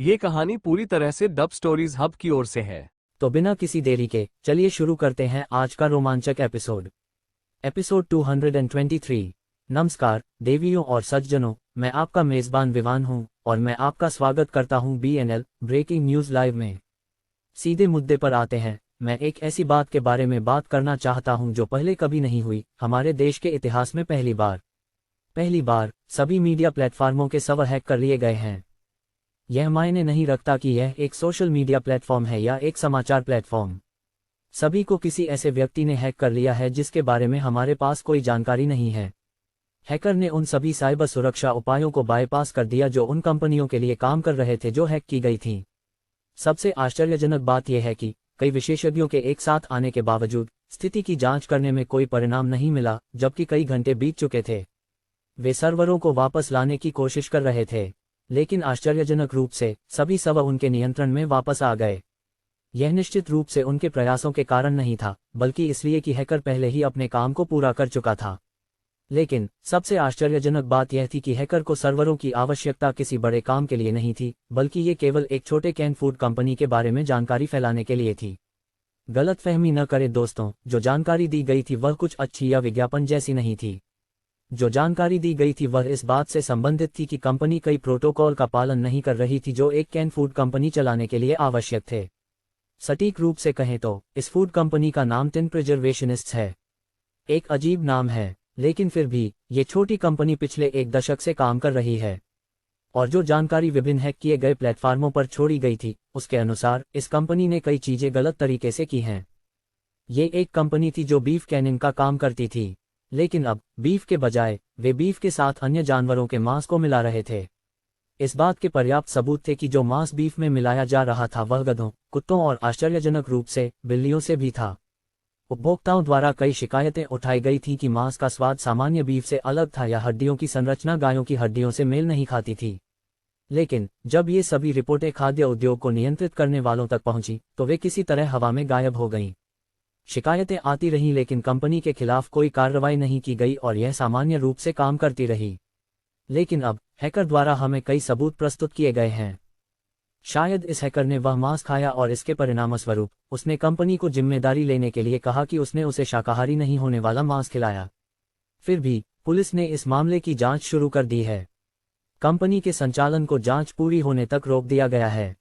ये कहानी पूरी तरह से डब स्टोरीज हब की ओर से है। तो बिना किसी देरी के चलिए शुरू करते हैं आज का रोमांचक एपिसोड 223। नमस्कार देवियों और सज्जनों, मैं आपका मेजबान विवान हूं और मैं आपका स्वागत करता हूं BNL ब्रेकिंग न्यूज लाइव में। सीधे मुद्दे पर आते हैं। मैं एक ऐसी बात के बारे में बात करना चाहता हूं जो पहले कभी नहीं हुई, हमारे देश के इतिहास में पहली बार सभी मीडिया प्लेटफॉर्मों के सर्वर हैक कर लिए गए हैं। यह मायने नहीं रखता कि यह एक सोशल मीडिया प्लेटफॉर्म है या एक समाचार प्लेटफॉर्म। सभी को किसी ऐसे व्यक्ति ने हैक कर लिया है जिसके बारे में हमारे पास कोई जानकारी नहीं है। हैकर ने उन सभी साइबर सुरक्षा उपायों को बाईपास कर दिया जो उन कंपनियों के लिए काम कर रहे थे जो हैक की गई थीं। सबसे आश्चर्यजनक बात यह है कि कई विशेषज्ञों के एक साथ आने के बावजूद स्थिति की जांच करने में कोई परिणाम नहीं मिला, जबकि कई घंटे बीत चुके थे। वे सर्वरों को वापस लाने की कोशिश कर रहे थे, लेकिन आश्चर्यजनक रूप से सभी सर्वर उनके नियंत्रण में वापस आ गए। यह निश्चित रूप से उनके प्रयासों के कारण नहीं था, बल्कि इसलिए कि हैकर पहले ही अपने काम को पूरा कर चुका था। लेकिन सबसे आश्चर्यजनक बात यह थी कि हैकर को सर्वरों की आवश्यकता किसी बड़े काम के लिए नहीं थी, बल्कि ये केवल एक छोटे कैन फूड कंपनी के बारे में जानकारी फैलाने के लिए थी। गलतफहमी न करें दोस्तों, जो जानकारी दी गई थी वह कुछ अच्छी या विज्ञापन जैसी नहीं थी। जो जानकारी दी गई थी वह इस बात से संबंधित थी कि कंपनी कई प्रोटोकॉल का पालन नहीं कर रही थी जो एक कैन फूड कंपनी चलाने के लिए आवश्यक थे। सटीक रूप से कहें तो इस फूड कंपनी का नाम टिन प्रिजर्वेशनिस्ट्स है। एक अजीब नाम है, लेकिन फिर भी ये छोटी कंपनी पिछले एक दशक से काम कर रही है। और जो जानकारी विभिन्न हैक किए गए प्लेटफार्मों पर छोड़ी गई थी, उसके अनुसार इस कंपनी ने कई चीजें गलत तरीके से की हैं। ये एक कंपनी थी जो बीफ कैनिंग का काम करती थी, लेकिन अब बीफ के बजाय वे बीफ के साथ अन्य जानवरों के मांस को मिला रहे थे। इस बात के पर्याप्त सबूत थे कि जो मांस बीफ में मिलाया जा रहा था वह गधों, कुत्तों और आश्चर्यजनक रूप से बिल्लियों से भी था। उपभोक्ताओं द्वारा कई शिकायतें उठाई गई थीं कि मांस का स्वाद सामान्य बीफ से अलग था या हड्डियों की संरचना गायों की हड्डियों से मेल नहीं खाती थी। लेकिन जब ये सभी रिपोर्टें खाद्य उद्योग को नियंत्रित करने वालों तक पहुंची तो वे किसी तरह हवा में गायब हो गईं। शिकायतें आती रहीं, लेकिन कंपनी के खिलाफ कोई कार्रवाई नहीं की गई और यह सामान्य रूप से काम करती रही। लेकिन अब हैकर द्वारा हमें कई सबूत प्रस्तुत किए गए हैं। शायद इस हैकर ने वह मांस खाया और इसके परिणामस्वरूप उसने कंपनी को जिम्मेदारी लेने के लिए कहा कि उसने उसे शाकाहारी नहीं होने वाला मांस खिलाया। फिर भी पुलिस ने इस मामले की जांच शुरू कर दी है। कंपनी के संचालन को जांच पूरी होने तक रोक दिया गया है।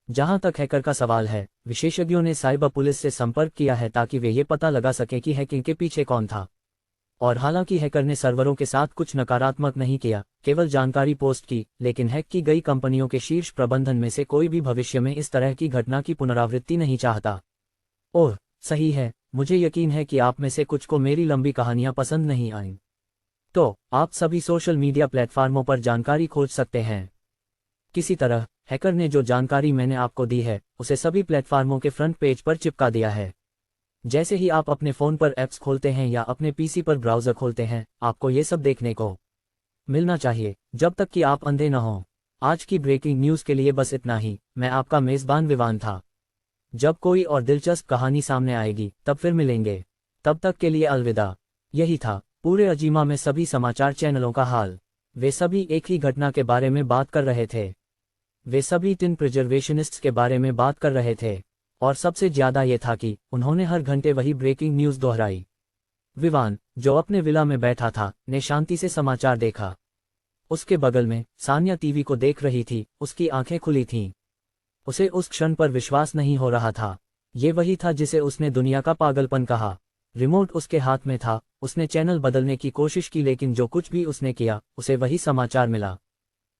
जहां तक हैकर का सवाल है, विशेषज्ञों ने साइबर पुलिस से संपर्क किया है ताकि वे ये पता लगा सकें कि हैकिंग के पीछे कौन था। और हालांकि हैकर ने सर्वरों के साथ कुछ नकारात्मक नहीं किया, केवल जानकारी पोस्ट की, लेकिन हैक की गई कंपनियों के शीर्ष प्रबंधन में से कोई भी भविष्य में इस तरह की घटना की पुनरावृत्ति नहीं चाहता। ओह सही है, मुझे यकीन है कि आप में से कुछ को मेरी लंबी कहानियां पसंद नहीं आईं। तो आप सभी सोशल मीडिया प्लेटफॉर्मों पर जानकारी खोज सकते हैं। किसी तरह हैकर ने जो जानकारी मैंने आपको दी है उसे सभी प्लेटफॉर्मों के फ्रंट पेज पर चिपका दिया है। जैसे ही आप अपने फ़ोन पर ऐप्स खोलते हैं या अपने पीसी पर ब्राउज़र खोलते हैं, आपको ये सब देखने को मिलना चाहिए, जब तक कि आप अंधे न हों। आज की ब्रेकिंग न्यूज़ के लिए बस इतना ही। मैं आपका मेज़बान विवान था। जब कोई और दिलचस्प कहानी सामने आएगी तब फिर मिलेंगे। तब तक के लिए अलविदा। यही था पूरे अजीमा में सभी समाचार चैनलों का हाल। वे सभी एक ही घटना के बारे में बात कर रहे थे। वे सभी टिन प्रिजर्वेशनिस्ट्स के बारे में बात कर रहे थे, और सबसे ज्यादा ये था कि उन्होंने हर घंटे वही ब्रेकिंग न्यूज़ दोहराई। विवान, जो अपने विला में बैठा था, ने शांति से समाचार देखा। उसके बगल में सान्या टीवी को देख रही थी, उसकी आंखें खुली थीं। उसे उस क्षण पर विश्वास नहीं हो रहा था। ये वही था जिसे उसने दुनिया का पागलपन कहा। रिमोट उसके हाथ में था, उसने चैनल बदलने की कोशिश की, लेकिन जो कुछ भी उसने किया उसे वही समाचार मिला।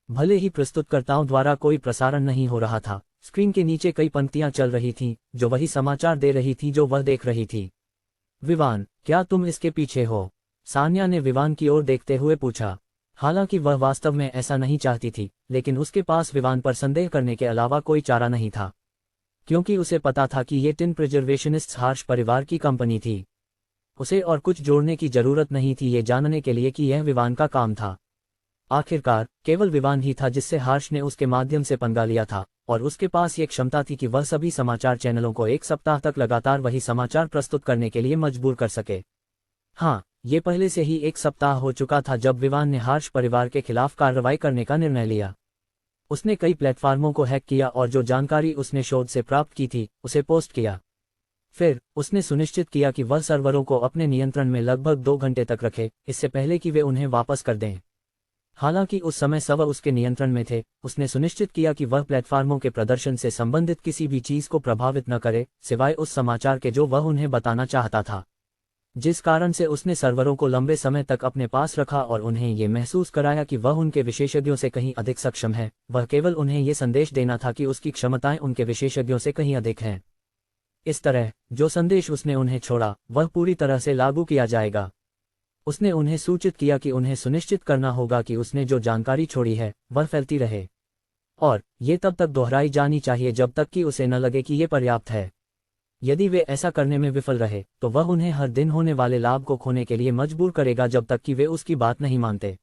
भले ही प्रस्तुतकर्ताओं द्वारा कोई प्रसारण नहीं हो रहा था, स्क्रीन के नीचे कई पंक्तियां चल रही थीं जो वही समाचार दे रही थी जो वह देख रही थी। विवान, क्या तुम इसके पीछे हो? सान्या ने विवान की ओर देखते हुए पूछा। हालांकि वह वास्तव में ऐसा नहीं चाहती थी, लेकिन उसके पास विवान पर संदेह करने के अलावा कोई चारा नहीं था, क्योंकि उसे पता था कि ये टिन प्रिजर्वेशनिस्ट्स हार्श परिवार की कंपनी थी। उसे और कुछ जोड़ने की जरूरत नहीं थी ये जानने के लिए कि यह विवान का काम था। आखिरकार केवल विवान ही था जिससे हार्श ने उसके माध्यम से पंगा लिया था, और उसके पास ये क्षमता थी कि वह सभी समाचार चैनलों को एक सप्ताह तक लगातार वही समाचार प्रस्तुत करने के लिए मजबूर कर सके। हाँ, ये पहले से ही एक सप्ताह हो चुका था जब विवान ने हार्श परिवार के खिलाफ कार्रवाई करने का निर्णय लिया। उसने कई प्लेटफार्मों को हैक किया और जो जानकारी उसने शोध से प्राप्त की थी उसे पोस्ट किया। फिर उसने सुनिश्चित किया कि वह सर्वरों को अपने नियंत्रण में लगभग 2 घंटे तक रखे, इससे पहले कि वे उन्हें वापस कर दें। हालांकि उस समय सर्वर उसके नियंत्रण में थे, उसने सुनिश्चित किया कि वह प्लेटफार्मों के प्रदर्शन से संबंधित किसी भी चीज को प्रभावित न करे, सिवाय उस समाचार के जो वह उन्हें बताना चाहता था। जिस कारण से उसने सर्वरों को लंबे समय तक अपने पास रखा और उन्हें ये महसूस कराया कि वह उनके विशेषज्ञों से कहीं अधिक सक्षम है। वह केवल उन्हें ये संदेश देना था कि उसकी क्षमताएं उनके विशेषज्ञों से कहीं अधिक हैं। इस तरह जो संदेश उसने उन्हें छोड़ा वह पूरी तरह से लागू किया जाएगा। उसने उन्हें सूचित किया कि उन्हें सुनिश्चित करना होगा कि उसने जो जानकारी छोड़ी है वह फैलती रहे, और ये तब तक दोहराई जानी चाहिए जब तक कि उसे न लगे कि ये पर्याप्त है। यदि वे ऐसा करने में विफल रहे तो वह उन्हें हर दिन होने वाले लाभ को खोने के लिए मजबूर करेगा जब तक कि वे उसकी बात नहीं मानते।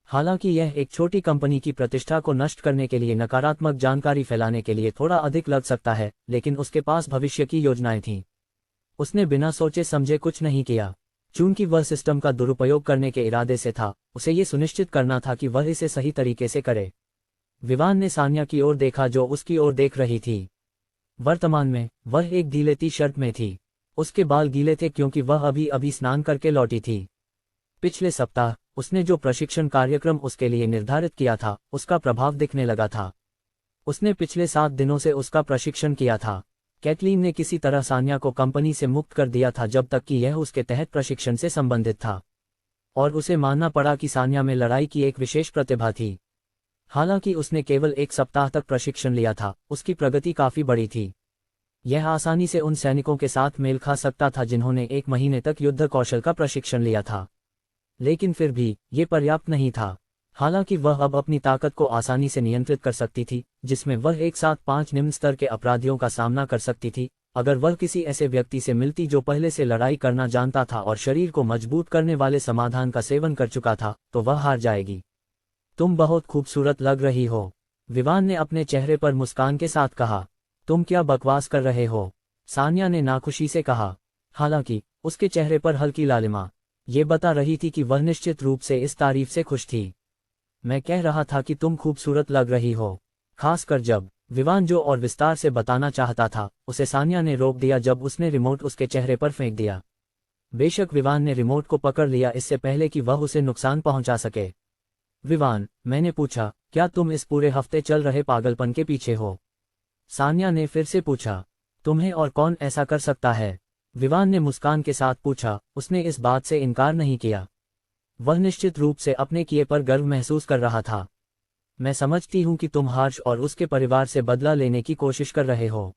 हालांकि यह एक छोटी कंपनी की प्रतिष्ठा को नष्ट करने के लिए नकारात्मक जानकारी फैलाने के लिए थोड़ा अधिक लग सकता है, लेकिन उसके पास भविष्य की योजनाएं थीं। उसने बिना सोचे समझे कुछ नहीं किया। चूंकि वह सिस्टम का दुरुपयोग करने के इरादे से था, उसे ये सुनिश्चित करना था कि वह इसे सही तरीके से करे। विवान ने सान्या की ओर देखा जो उसकी ओर देख रही थी। वर्तमान में वह एक गीले टी शर्ट में थी। उसके बाल गीले थे क्योंकि वह अभी अभी स्नान करके लौटी थी। पिछले सप्ताह उसने जो प्रशिक्षण कार्यक्रम उसके लिए निर्धारित किया था उसका प्रभाव दिखने लगा था। उसने पिछले 7 दिनों से उसका प्रशिक्षण किया था। कैटलीन ने किसी तरह सान्या को कंपनी से मुक्त कर दिया था जब तक कि यह उसके तहत प्रशिक्षण से संबंधित था, और उसे मानना पड़ा कि सान्या में लड़ाई की एक विशेष प्रतिभा थी। हालांकि उसने केवल 1 सप्ताह तक प्रशिक्षण लिया था, उसकी प्रगति काफी बड़ी थी। यह आसानी से उन सैनिकों के साथ मेल खा सकता था जिन्होंने 1 महीने तक युद्ध कौशल का प्रशिक्षण लिया था। लेकिन फिर भी ये पर्याप्त नहीं था। हालांकि वह अब अपनी ताकत को आसानी से नियंत्रित कर सकती थी, जिसमें वह एक साथ 5 निम्न स्तर के अपराधियों का सामना कर सकती थी। अगर वह किसी ऐसे व्यक्ति से मिलती जो पहले से लड़ाई करना जानता था और शरीर को मजबूत करने वाले समाधान का सेवन कर चुका था, तो वह हार जाएगी। तुम बहुत खूबसूरत लग रही हो, विवान ने अपने चेहरे पर मुस्कान के साथ कहा। तुम क्या बकवास कर रहे हो, सान्या ने नाखुशी से कहा। हालांकि उसके चेहरे पर हल्की लालिमा ये बता रही थी कि वह निश्चित रूप से इस तारीफ से खुश थी। मैं कह रहा था कि तुम खूबसूरत लग रही हो, खासकर जब, विवान जो और विस्तार से बताना चाहता था उसे सान्या ने रोक दिया जब उसने रिमोट उसके चेहरे पर फेंक दिया। बेशक विवान ने रिमोट को पकड़ लिया इससे पहले कि वह उसे नुकसान पहुंचा सके। विवान, मैंने पूछा, क्या तुम इस पूरे हफ्ते चल रहे पागलपन के पीछे हो? सान्या ने फिर से पूछा। तुम्हें और कौन ऐसा कर सकता है? विवान ने मुस्कान के साथ पूछा। उसने इस बात से इनकार नहीं किया। वह निश्चित रूप से अपने किए पर गर्व महसूस कर रहा था। मैं समझती हूं कि तुम हर्ष और उसके परिवार से बदला लेने की कोशिश कर रहे हो,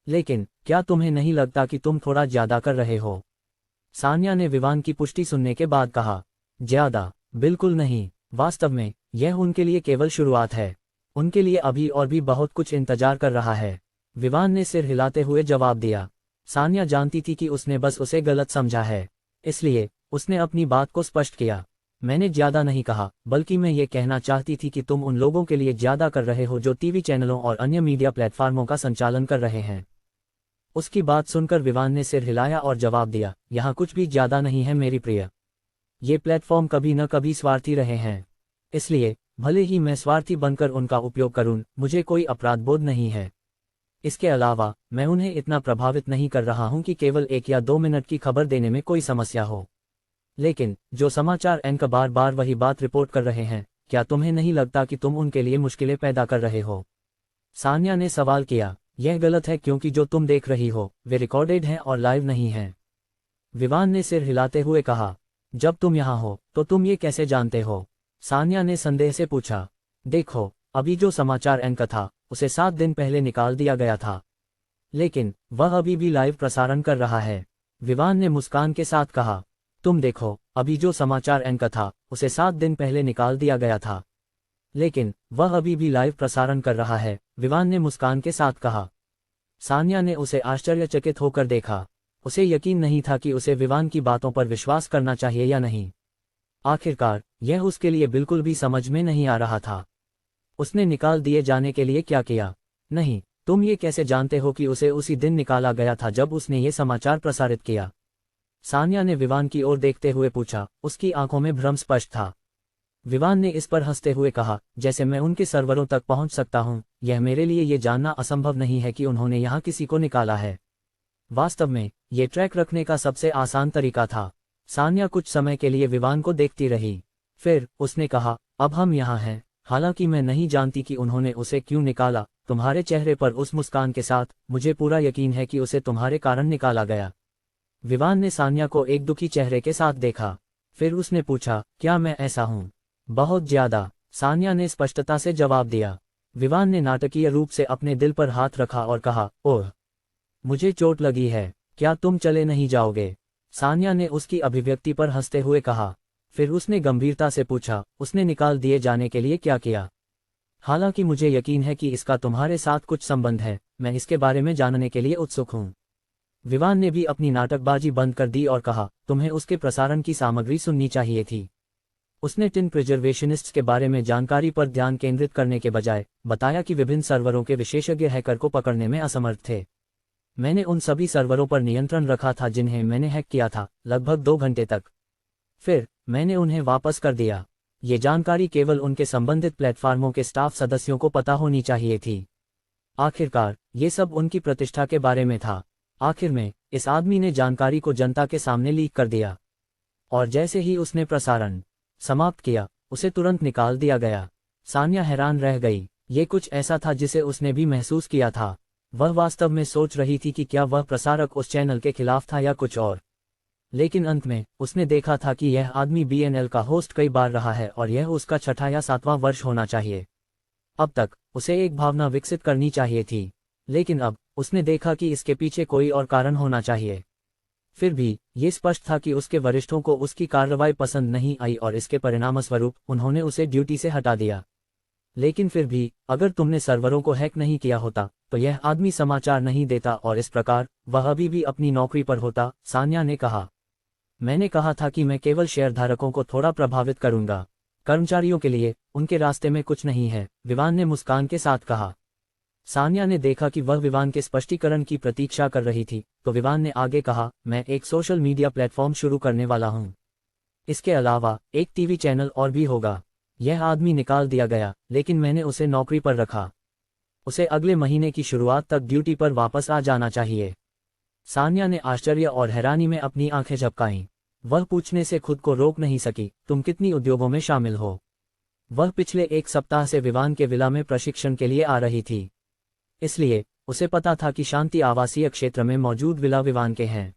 लेकिन क्या तुम्हें नहीं लगता कि तुम थोड़ा ज्यादा कर रहे हो? सान्या ने विवान की पुष्टि सुनने के बाद कहा। ज्यादा? बिल्कुल नहीं। वास्तव में यह उनके लिए केवल शुरुआत है। उनके लिए अभी और भी बहुत कुछ इंतजार कर रहा है। विवान ने सिर हिलाते हुए जवाब दिया। सान्या जानती थी कि उसने बस उसे गलत समझा है, इसलिए उसने अपनी बात को स्पष्ट किया। मैंने ज्यादा नहीं कहा, बल्कि मैं ये कहना चाहती थी कि तुम उन लोगों के लिए ज्यादा कर रहे हो जो टीवी चैनलों और अन्य मीडिया प्लेटफार्मों का संचालन कर रहे हैं। उसकी बात सुनकर विवान ने सिर हिलाया और जवाब दिया, यहाँ कुछ भी ज्यादा नहीं है मेरी प्रिय। ये प्लेटफॉर्म कभी न कभी स्वार्थी रहे हैं, इसलिए भले ही मैं स्वार्थी बनकर उनका उपयोग करूं, मुझे कोई अपराध बोध नहीं है। इसके अलावा मैं उन्हें इतना प्रभावित नहीं कर रहा हूं कि केवल 1 या 2 मिनट की खबर देने में कोई समस्या हो। लेकिन जो समाचार एंकर बार बार वही बात रिपोर्ट कर रहे हैं, क्या तुम्हें नहीं लगता कि तुम उनके लिए मुश्किलें पैदा कर रहे हो? सान्या ने सवाल किया। यह गलत है क्योंकि जो तुम देख रही हो वे रिकॉर्डेड हैं और लाइव नहीं हैं। विवान ने सिर हिलाते हुए कहा। जब तुम यहाँ हो तो तुम ये कैसे जानते हो? सान्या ने संदेह से पूछा। देखो, अभी जो समाचार एंकर था उसे 7 दिन पहले निकाल दिया गया था, लेकिन वह अभी भी लाइव प्रसारण कर रहा है। विवान ने मुस्कान के साथ कहा। तुम देखो, अभी जो समाचार एंकर था उसे 7 दिन पहले निकाल दिया गया था, लेकिन वह अभी भी लाइव प्रसारण कर रहा है, विवान ने मुस्कान के साथ कहा। सान्या ने उसे आश्चर्यचकित होकर देखा। उसे यकीन नहीं था कि उसे विवान की बातों पर विश्वास करना चाहिए या नहीं। आखिरकार यह उसके लिए बिल्कुल भी समझ में नहीं आ रहा था। उसने निकाल दिए जाने के लिए क्या किया? नहीं, तुम ये कैसे जानते हो कि उसे उसी दिन निकाला गया था जब उसने ये समाचार प्रसारित किया? सान्या ने विवान की ओर देखते हुए पूछा। उसकी आंखों में भ्रम स्पष्ट था। विवान ने इस पर हंसते हुए कहा, जैसे मैं उनके सर्वरों तक पहुंच सकता हूं, यह मेरे लिए ये जानना असंभव नहीं है कि उन्होंने यहां किसी को निकाला है। वास्तव में ये ट्रैक रखने का सबसे आसान तरीका था। सान्या कुछ समय के लिए विवान को देखती रही। फिर उसने कहा, अब हम यहाँ हैं, हालांकि मैं नहीं जानती कि उन्होंने उसे क्यों निकाला। तुम्हारे चेहरे पर उस मुस्कान के साथ मुझे पूरा यकीन है कि उसे तुम्हारे कारण निकाला गया। विवान ने सान्या को एक दुखी चेहरे के साथ देखा। फिर उसने पूछा, क्या मैं ऐसा हूँ? बहुत ज्यादा, सान्या ने स्पष्टता से जवाब दिया। विवान ने नाटकीय रूप से अपने दिल पर हाथ रखा और कहा, ओह, मुझे चोट लगी है, क्या तुम चले नहीं जाओगे? सान्या ने उसकी अभिव्यक्ति पर हंसते हुए कहा। फिर उसने गंभीरता से पूछा, उसने निकाल दिए जाने के लिए क्या किया? हालांकि मुझे यकीन है कि इसका तुम्हारे साथ कुछ संबंध है, मैं इसके बारे में जानने के लिए उत्सुक हूँ। विवान ने भी अपनी नाटकबाजी बंद कर दी और कहा, तुम्हें उसके प्रसारण की सामग्री सुननी चाहिए थी। उसने टिन प्रिजर्वेशनिस्ट्स के बारे में जानकारी पर ध्यान केंद्रित करने के बजाय बताया कि विभिन्न सर्वरों के विशेषज्ञ हैकर को पकड़ने में असमर्थ थे। मैंने उन सभी सर्वरों पर नियंत्रण रखा था जिन्हें मैंने हैक किया था, लगभग 2 घंटे तक। फिर मैंने उन्हें वापस कर दिया। ये जानकारी केवल उनके संबंधित प्लेटफार्मों के स्टाफ सदस्यों को पता होनी चाहिए थी। आखिरकार ये सब उनकी प्रतिष्ठा के बारे में था। आखिर में इस आदमी ने जानकारी को जनता के सामने लीक कर दिया, और जैसे ही उसने प्रसारण समाप्त किया, उसे तुरंत निकाल दिया गया। सान्या हैरान रह गई। ये कुछ ऐसा था जिसे उसने भी महसूस किया था। वह वास्तव में सोच रही थी कि क्या वह प्रसारक उस चैनल के खिलाफ था या कुछ और। लेकिन अंत में उसने देखा था कि यह आदमी BNL का होस्ट कई बार रहा है और यह उसका 6ठा या 7वां वर्ष होना चाहिए। अब तक उसे एक भावना विकसित करनी चाहिए थी, लेकिन अब उसने देखा कि इसके पीछे कोई और कारण होना चाहिए। फिर भी ये स्पष्ट था कि उसके वरिष्ठों को उसकी कार्रवाई पसंद नहीं आई और इसके परिणामस्वरूप उन्होंने उसे ड्यूटी से हटा दिया। लेकिन फिर भी अगर तुमने सर्वरों को हैक नहीं किया होता तो यह आदमी समाचार नहीं देता और इस प्रकार वह अभी भी अपनी नौकरी पर होता, सान्या ने कहा। मैंने कहा था कि मैं केवल शेयरधारकों को थोड़ा प्रभावित करूंगा, कर्मचारियों के लिए उनके रास्ते में कुछ नहीं है, विवान ने मुस्कान के साथ कहा। सान्या ने देखा कि वह विवान के स्पष्टीकरण की प्रतीक्षा कर रही थी, तो विवान ने आगे कहा, मैं एक सोशल मीडिया प्लेटफॉर्म शुरू करने वाला हूं। इसके अलावा एक टीवी चैनल और भी होगा। यह आदमी निकाल दिया गया, लेकिन मैंने उसे नौकरी पर रखा। उसे अगले महीने की शुरुआत तक ड्यूटी पर वापस आ जाना चाहिए। सान्या ने आश्चर्य और हैरानी में अपनी आंखें झपकाईं। वह पूछने से खुद को रोक नहीं सकी, तुम कितनी उद्योगों में शामिल हो? वह पिछले 1 सप्ताह से विवान के विला में प्रशिक्षण के लिए आ रही थी, इसलिए उसे पता था कि शांति आवासीय क्षेत्र में मौजूद विला विवान के हैं।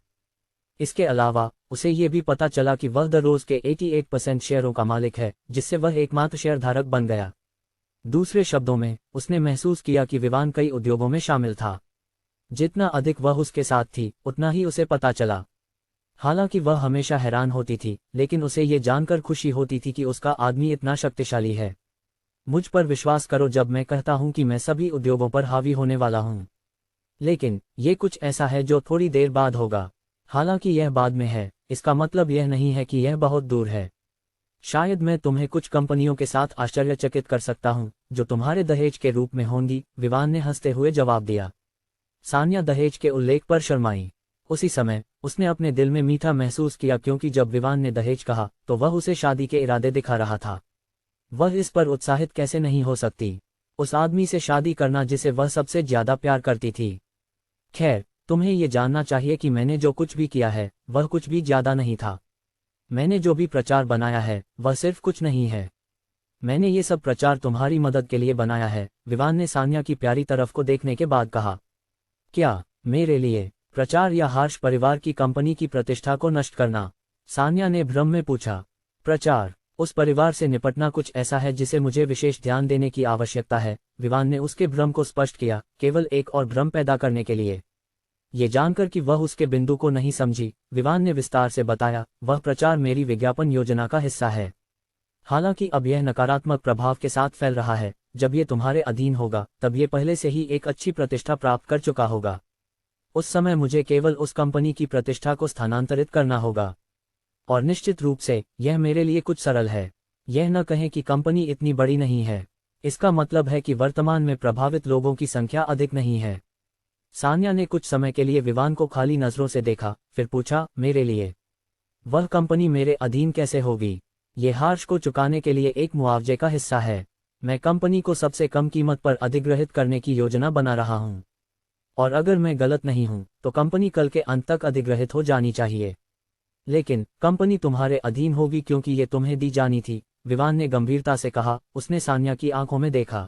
इसके अलावा उसे ये भी पता चला कि वह द रोज के 88% शेयरों का मालिक है, जिससे वह एकमात्र शेयरधारक बन गया। दूसरे शब्दों में उसने महसूस किया कि विवान कई उद्योगों में शामिल था। जितना अधिक वह उसके साथ थी, उतना ही उसे पता चला। हालांकि वह हमेशा हैरान होती थी, लेकिन उसे ये जानकर खुशी होती थी कि उसका आदमी इतना शक्तिशाली है। मुझ पर विश्वास करो जब मैं कहता हूं कि मैं सभी उद्योगों पर हावी होने वाला हूं। लेकिन ये कुछ ऐसा है जो थोड़ी देर बाद होगा। हालांकि यह बाद में है, इसका मतलब यह नहीं है कि यह बहुत दूर है। शायद मैं तुम्हें कुछ कंपनियों के साथ आश्चर्यचकित कर सकता हूं, जो तुम्हारे दहेज के रूप में होंगी, विवान ने हंसते हुए जवाब दिया। सान्या दहेज के उल्लेख पर शर्माई। उसी समय उसने अपने दिल में मीठा महसूस किया, क्योंकि जब विवान ने दहेज कहा तो वह उसे शादी के इरादे दिखा रहा था। वह इस पर उत्साहित कैसे नहीं हो सकती, उस आदमी से शादी करना जिसे वह सबसे ज्यादा प्यार करती थी। खैर, तुम्हें ये जानना चाहिए कि मैंने जो कुछ भी किया है वह कुछ भी ज्यादा नहीं था। मैंने जो भी प्रचार बनाया है वह सिर्फ कुछ नहीं है। मैंने ये सब प्रचार तुम्हारी मदद के लिए बनाया है, विवान ने सान्या की प्यारी तरफ को देखने के बाद कहा। क्या मेरे लिए? प्रचार या हर्ष परिवार की कंपनी की प्रतिष्ठा को नष्ट करना? सान्या ने भ्रम में पूछा। प्रचार, उस परिवार से निपटना कुछ ऐसा है जिसे मुझे विशेष ध्यान देने की आवश्यकता है, विवान ने उसके भ्रम को स्पष्ट किया, केवल एक और भ्रम पैदा करने के लिए। ये जानकर कि वह उसके बिंदु को नहीं समझी, विवान ने विस्तार से बताया, वह प्रचार मेरी विज्ञापन योजना का हिस्सा है। हालांकि अब यह नकारात्मक प्रभाव के साथ फैल रहा है। जब ये तुम्हारे अधीन होगा तब ये पहले से ही एक अच्छी प्रतिष्ठा प्राप्त कर चुका होगा। उस समय मुझे केवल उस कंपनी की प्रतिष्ठा को स्थानांतरित करना होगा। और निश्चित रूप से यह मेरे लिए कुछ सरल है। यह न कहें कि कंपनी इतनी बड़ी नहीं है, इसका मतलब है कि वर्तमान में प्रभावित लोगों की संख्या अधिक नहीं है। सान्या ने कुछ समय के लिए विवान को खाली नजरों से देखा, फिर पूछा, मेरे लिए? वह कंपनी मेरे अधीन कैसे होगी? ये हार्श को चुकाने के लिए एक मुआवजे का हिस्सा है। मैं कंपनी को सबसे कम कीमत पर अधिग्रहित करने की योजना बना रहा हूं। और अगर मैं गलत नहीं हूं तो कंपनी कल के अंत तक अधिग्रहित हो जानी चाहिए। लेकिन कंपनी तुम्हारे अधीन होगी क्योंकि ये तुम्हें दी जानी थी, विवान ने गंभीरता से कहा। उसने सान्या की आंखों में देखा।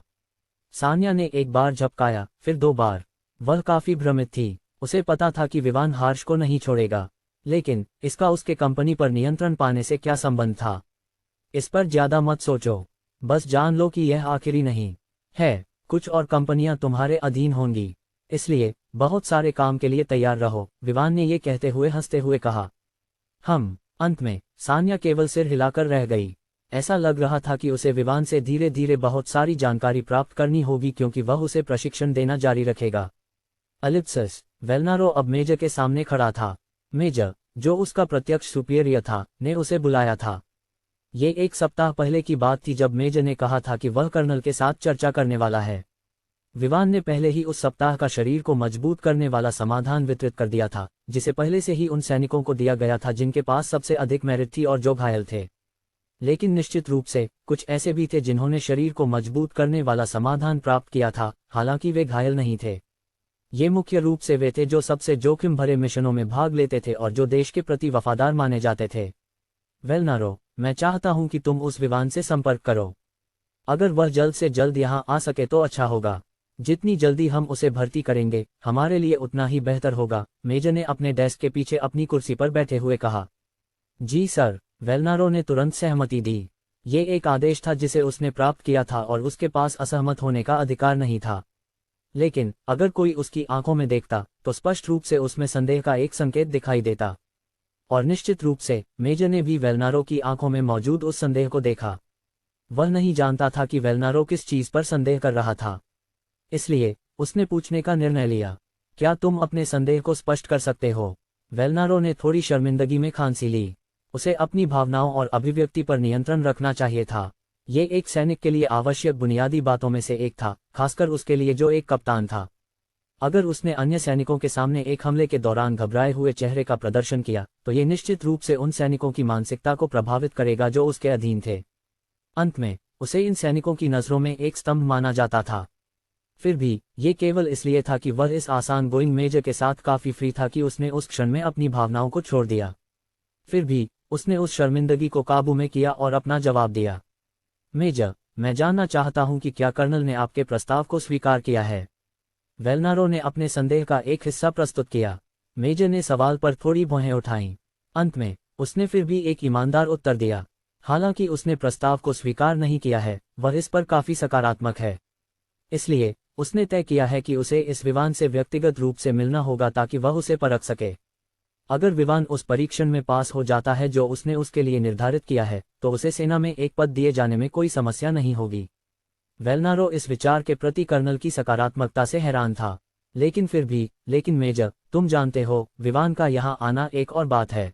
सान्या ने एक बार झपकाया, फिर 2 बार। वह काफी भ्रमित थी। उसे पता था कि विवान हार्श को नहीं छोड़ेगा, लेकिन इसका उसके कंपनी पर नियंत्रण पाने से क्या संबंध था। इस पर ज्यादा मत सोचो, बस जान लो कि यह आखिरी नहीं है। कुछ और कंपनियां तुम्हारे अधीन होंगी, इसलिए बहुत सारे काम के लिए तैयार रहो, विवान ने ये कहते हुए हंसते हुए कहा। अंत में सान्या केवल सिर हिलाकर रह गई। ऐसा लग रहा था कि उसे विवान से धीरे धीरे बहुत सारी जानकारी प्राप्त करनी होगी क्योंकि वह उसे प्रशिक्षण देना जारी रखेगा। एलिप्सिस। वेलनारो अब मेजर के सामने खड़ा था। मेजर, जो उसका प्रत्यक्ष सुपीरियर था, ने उसे बुलाया था। ये 1 सप्ताह पहले की बात थी जब मेजर ने कहा था कि वह कर्नल के साथ चर्चा करने वाला है। विवान ने पहले ही उस सप्ताह का शरीर को मजबूत करने वाला समाधान वितरित कर दिया था, जिसे पहले से ही उन सैनिकों को दिया गया था जिनके पास सबसे अधिक मेरिट थी और जो घायल थे। लेकिन निश्चित रूप से कुछ ऐसे भी थे जिन्होंने शरीर को मजबूत करने वाला समाधान प्राप्त किया था, हालांकि वे घायल नहीं थे। ये मुख्य रूप से वे थे जो सबसे जोखिम भरे मिशनों में भाग लेते थे और जो देश के प्रति वफादार माने जाते थे। वेलनारो, मैं चाहता हूं कि तुम उस विवान से संपर्क करो। अगर वह जल्द से जल्द यहां आ सके तो अच्छा होगा। जितनी जल्दी हम उसे भर्ती करेंगे, हमारे लिए उतना ही बेहतर होगा, मेजर ने अपने डेस्क के पीछे अपनी कुर्सी पर बैठे हुए कहा। जी सर, वेलनारो ने तुरंत सहमति दी। ये एक आदेश था जिसे उसने प्राप्त किया था और उसके पास असहमत होने का अधिकार नहीं था। लेकिन अगर कोई उसकी आंखों में देखता तो स्पष्ट रूप से उसमें संदेह का एक संकेत दिखाई देता। और निश्चित रूप से मेजर ने भी वेलनारो की आंखों में मौजूद उस संदेह को देखा। वह नहीं जानता था कि वेलनारो किस चीज पर संदेह कर रहा था, इसलिए उसने पूछने का निर्णय लिया। क्या तुम अपने संदेह को स्पष्ट कर सकते हो? वेलनारो ने थोड़ी शर्मिंदगी में खांसी ली। उसे अपनी भावनाओं और अभिव्यक्ति पर नियंत्रण रखना चाहिए था। ये एक सैनिक के लिए आवश्यक बुनियादी बातों में से एक था, खासकर उसके लिए जो एक कप्तान था। अगर उसने अन्य सैनिकों के सामने एक हमले के दौरान घबराए हुए चेहरे का प्रदर्शन किया तो ये निश्चित रूप से उन सैनिकों की मानसिकता को प्रभावित करेगा जो उसके अधीन थे। अंत में उसे इन सैनिकों की नज़रों में एक स्तंभ माना जाता था। फिर भी ये केवल इसलिए था कि वह इस आसान गोइंग मेजर के साथ काफी फ्री था कि उसने उस क्षण में अपनी भावनाओं को छोड़ दिया। फिर भी उसने उस शर्मिंदगी को काबू में किया और अपना जवाब दिया। मेजर, मैं जानना चाहता हूं कि क्या कर्नल ने आपके प्रस्ताव को स्वीकार किया है? वेलनारो ने अपने संदेह का एक हिस्सा प्रस्तुत किया। मेजर ने सवाल पर थोड़ी भौहें उठाईं। अंत में उसने फिर भी एक ईमानदार उत्तर दिया। हालांकि उसने प्रस्ताव को स्वीकार नहीं किया है, वह इस पर काफी सकारात्मक है। इसलिए उसने तय किया है कि उसे इस विवान से व्यक्तिगत रूप से मिलना होगा ताकि वह उसे परख सके। अगर विवान उस परीक्षण में पास हो जाता है जो उसने उसके लिए निर्धारित किया है, तो उसे सेना में एक पद दिए जाने में कोई समस्या नहीं होगी। वेलनारो इस विचार के प्रति कर्नल की सकारात्मकता से हैरान था। लेकिन मेजर, तुम जानते हो, विवान का यहाँ आना एक और बात है।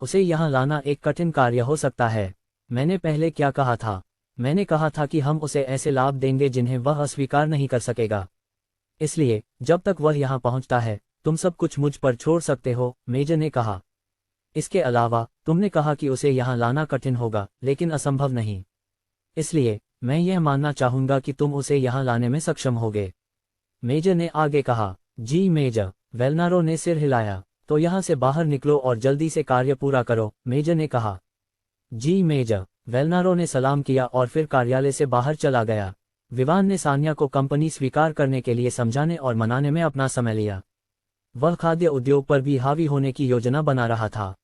उसे यहाँ लाना एक कठिन कार्य हो सकता है। मैंने पहले क्या कहा था? मैंने कहा था कि हम उसे ऐसे लाभ देंगे जिन्हें वह अस्वीकार नहीं कर सकेगा। इसलिए जब तक वह यहाँ पहुँचता है, तुम सब कुछ मुझ पर छोड़ सकते हो, मेजर ने कहा। इसके अलावा तुमने कहा कि उसे यहाँ लाना कठिन होगा, लेकिन असंभव नहीं। इसलिए मैं यह मानना चाहूंगा कि तुम उसे यहाँ लाने में सक्षम होगे, मेजर ने आगे कहा। जी मेजर, वेलनारो ने सिर हिलाया। तो यहाँ से बाहर निकलो और जल्दी से कार्य पूरा करो, मेजर ने कहा। जी मेजर, वेलनारो ने सलाम किया और फिर कार्यालय से बाहर चला गया। विवान ने सान्या को कंपनी स्वीकार करने के लिए समझाने और मनाने में अपना समय लिया। वह खाद्य उद्योग पर भी हावी होने की योजना बना रहा था,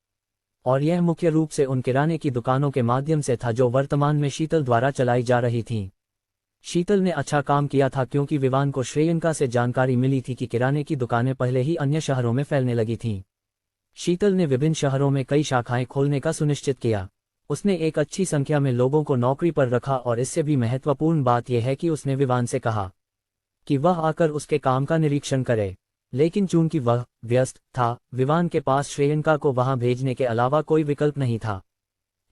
और यह मुख्य रूप से उन किराने की दुकानों के माध्यम से था जो वर्तमान में शीतल द्वारा चलाई जा रही थीं। शीतल ने अच्छा काम किया था क्योंकि विवान को श्रेयंका से जानकारी मिली थी कि किराने की दुकानें पहले ही अन्य शहरों में फैलने लगी थीं। शीतल ने विभिन्न शहरों में कई शाखाएं खोलने का सुनिश्चित किया। उसने एक अच्छी संख्या में लोगों को नौकरी पर रखा और इससे भी महत्वपूर्ण बात यह है कि उसने विवान से कहा कि वह आकर उसके काम का निरीक्षण करे। लेकिन चूंकि वह व्यस्त था, विवान के पास श्रेयंका को वहां भेजने के अलावा कोई विकल्प नहीं था।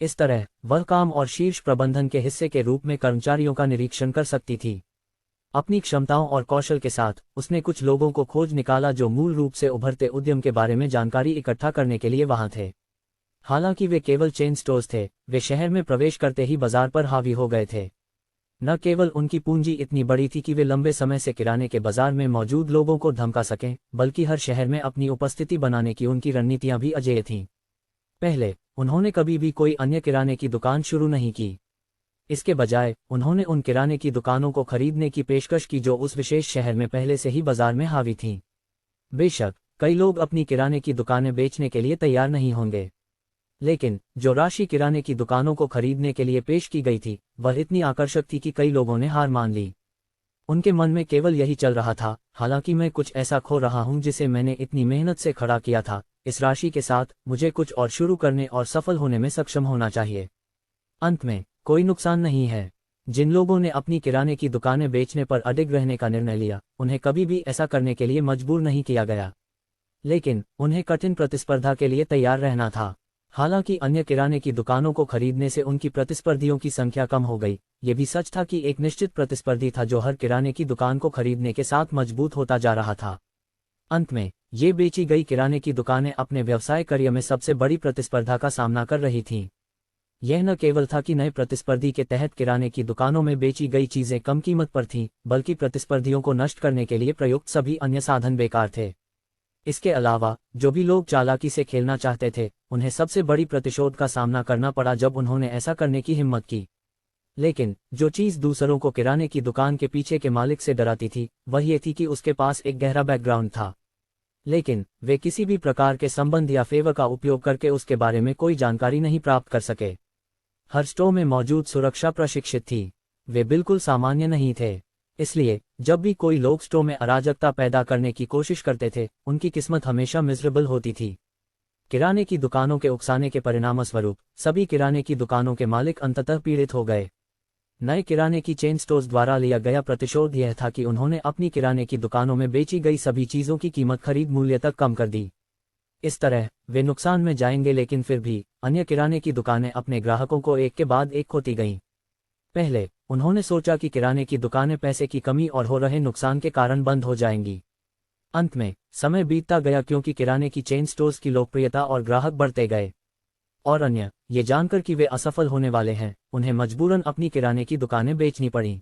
इस तरह वह काम और शीर्ष प्रबंधन के हिस्से के रूप में कर्मचारियों का निरीक्षण कर सकती थी। अपनी क्षमताओं और कौशल के साथ उसने कुछ लोगों को खोज निकाला जो मूल रूप से उभरते उद्यम के बारे में जानकारी इकट्ठा करने के लिए वहां थे। हालांकि वे केवल चेन स्टोर्स थे, वे शहर में प्रवेश करते ही बाजार पर हावी हो गए थे। न केवल उनकी पूंजी इतनी बड़ी थी कि वे लंबे समय से किराने के बाजार में मौजूद लोगों को धमका सकें, बल्कि हर शहर में अपनी उपस्थिति बनाने की उनकी रणनीतियां भी अजेय थीं। पहले उन्होंने कभी भी कोई अन्य किराने की दुकान शुरू नहीं की। इसके बजाय उन्होंने उन किराने की दुकानों को खरीदने की पेशकश की जो उस विशेष शहर में पहले से ही बाजार में हावी थीं। बेशक कई लोग अपनी किराने की दुकानें बेचने के लिए तैयार नहीं होंगे, लेकिन जो राशि किराने की दुकानों को खरीदने के लिए पेश की गई थी वह इतनी आकर्षक थी कि कई लोगों ने हार मान ली। उनके मन में केवल यही चल रहा था, हालांकि मैं कुछ ऐसा खो रहा हूं जिसे मैंने इतनी मेहनत से खड़ा किया था। इस राशि के साथ मुझे कुछ और शुरू करने और सफल होने में सक्षम होना चाहिए। अंत में कोई नुकसान नहीं है। जिन लोगों ने अपनी किराने की दुकानें बेचने पर अडिग रहने का निर्णय लिया, उन्हें कभी भी ऐसा करने के लिए मजबूर नहीं किया गया, लेकिन उन्हें कठिन प्रतिस्पर्धा के लिए तैयार रहना था। हालांकि अन्य किराने की दुकानों को खरीदने से उनकी प्रतिस्पर्धियों की संख्या कम हो गई, ये भी सच था कि एक निश्चित प्रतिस्पर्धी था जो हर किराने की दुकान को खरीदने के साथ मजबूत होता जा रहा था। अंत में ये बेची गई किराने की दुकानें अपने व्यवसाय करियर में सबसे बड़ी प्रतिस्पर्धा का सामना कर रही थीं। यह न केवल था कि नए प्रतिस्पर्धी के तहत किराने की दुकानों में बेची गई चीजें कम कीमत पर थीं, बल्कि प्रतिस्पर्धियों को नष्ट करने के लिए प्रयुक्त सभी अन्य साधन बेकार थे। इसके अलावा जो भी लोग चालाकी से खेलना चाहते थे, उन्हें सबसे बड़ी प्रतिशोध का सामना करना पड़ा जब उन्होंने ऐसा करने की हिम्मत की। लेकिन जो चीज दूसरों को किराने की दुकान के पीछे के मालिक से डराती थी, वह ये थी कि उसके पास एक गहरा बैकग्राउंड था, लेकिन वे किसी भी प्रकार के संबंध या फेवर का उपयोग करके उसके बारे में कोई जानकारी नहीं प्राप्त कर सके। हर स्टोर में मौजूद सुरक्षा प्रशिक्षित थी, वे बिल्कुल सामान्य नहीं थे। इसलिए जब भी कोई लोग स्टोर में अराजकता पैदा करने की कोशिश करते थे, उनकी किस्मत हमेशा मिजरेबल होती थी। किराने की दुकानों के उकसाने के परिणामस्वरूप सभी किराने की दुकानों के मालिक अंततः पीड़ित हो गए। नए किराने की चेन स्टोर्स द्वारा लिया गया प्रतिशोध यह था कि उन्होंने अपनी किराने की दुकानों में बेची गई सभी चीजों की कीमत खरीद मूल्य तक कम कर दी। इस तरह वे नुकसान में जाएंगे, लेकिन फिर भी अन्य किराने की दुकानें अपने ग्राहकों को एक के बाद एक खोती गईं। पहले उन्होंने सोचा कि किराने की दुकानें पैसे की कमी और हो रहे नुकसान के कारण बंद हो जाएंगी। अंत में समय बीतता गया क्योंकि किराने की चेन स्टोर्स की लोकप्रियता और ग्राहक बढ़ते गए, और अन्य ये जानकर कि वे असफल होने वाले हैं, उन्हें मजबूरन अपनी किराने की दुकानें बेचनी पड़ीं।